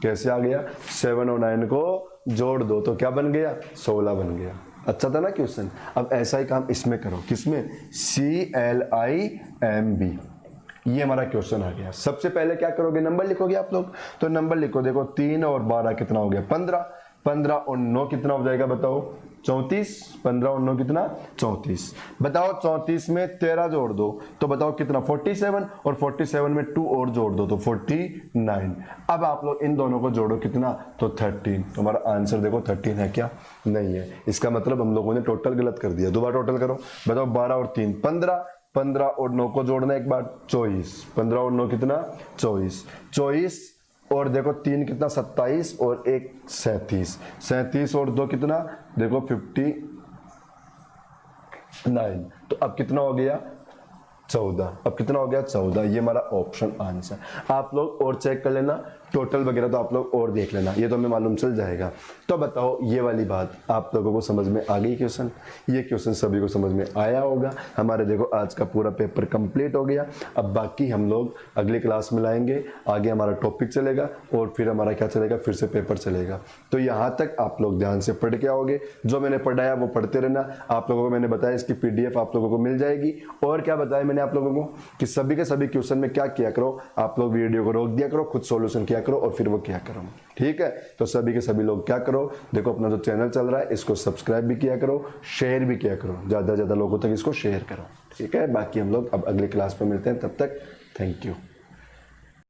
कैसे आ गया, 7 और 9 को जोड़ दो तो क्या बन गया, 16 बन गया। अच्छा था ना क्वेश्चन। अब ऐसा ही काम इसमें करो, किसमें, CLIMB, ये हमारा क्वेश्चन आ गया। सबसे पहले क्या करोगे, नंबर लिखोगे आप लोग, तो नंबर लिखो। देखो 3 और 12 कितना हो गया, 15, 15 और 9 कितना हो जाएगा बताओ, 34, 15 और 9 कितना, 34। बताओ 34 में 13 जोड़ दो तो बताओ कितना, 47, और 47 में 2 और जोड़ दो तो 49। अब आप लोग इन दोनों को जोड़ो कितना, तो 13। तो हमारा आंसर देखो 13 है क्या, नहीं है। इसका मतलब हम लोगों ने टोटल गलत कर दिया। दोबारा टोटल करो, बताओ 12 और 3 15, 15 और 9 को जोड़ना एक बार, 24, 15 और 9 कितना, 24, 24 और देखो 3 कितना, 27 और 1 37, 37 और 2 कितना, देखो 59। तो अब कितना हो गया, 14। अब कितना हो गया, 14। ये हमारा ऑप्शन आंसर। आप लोग और चेक कर लेना, टोटल वगैरह तो आप लोग और देख लेना, ये तो हमें मालूम चल जाएगा। तो बताओ ये वाली बात आप लोगों को समझ में आ गई क्वेश्चन, ये क्वेश्चन सभी को समझ में आया होगा। हमारे देखो आज का पूरा पेपर कंप्लीट हो गया। अब बाकी हम लोग अगली क्लास में लाएंगे, आगे हमारा टॉपिक चलेगा और फिर हमारा क्या चलेगा, फिर से पेपर चलेगा। तो यहाँ तक आप लोग ध्यान से पढ़ के आओगे, जो मैंने पढ़ाया वो पढ़ते रहना। आप लोगों को मैंने बताया इसकी PDF आप लोगों को मिल जाएगी। और क्या बताया मैंने आप लोगों को कि सभी के सभी क्वेश्चन में क्या किया करो, आप लोग वीडियो को रोक दिया करो, खुद सॉल्यूशन किया करो और फिर वो किया करो, ठीक है। तो सभी के सभी लोग क्या करो, देखो अपना जो चैनल चल रहा है इसको सब्सक्राइब भी किया करो, शेयर भी किया करो, ज्यादा से ज्यादा लोगों तक इसको शेयर करो, ठीक है। बाकी हम लोग अब अगली क्लास में मिलते हैं, तब तक थैंक यू।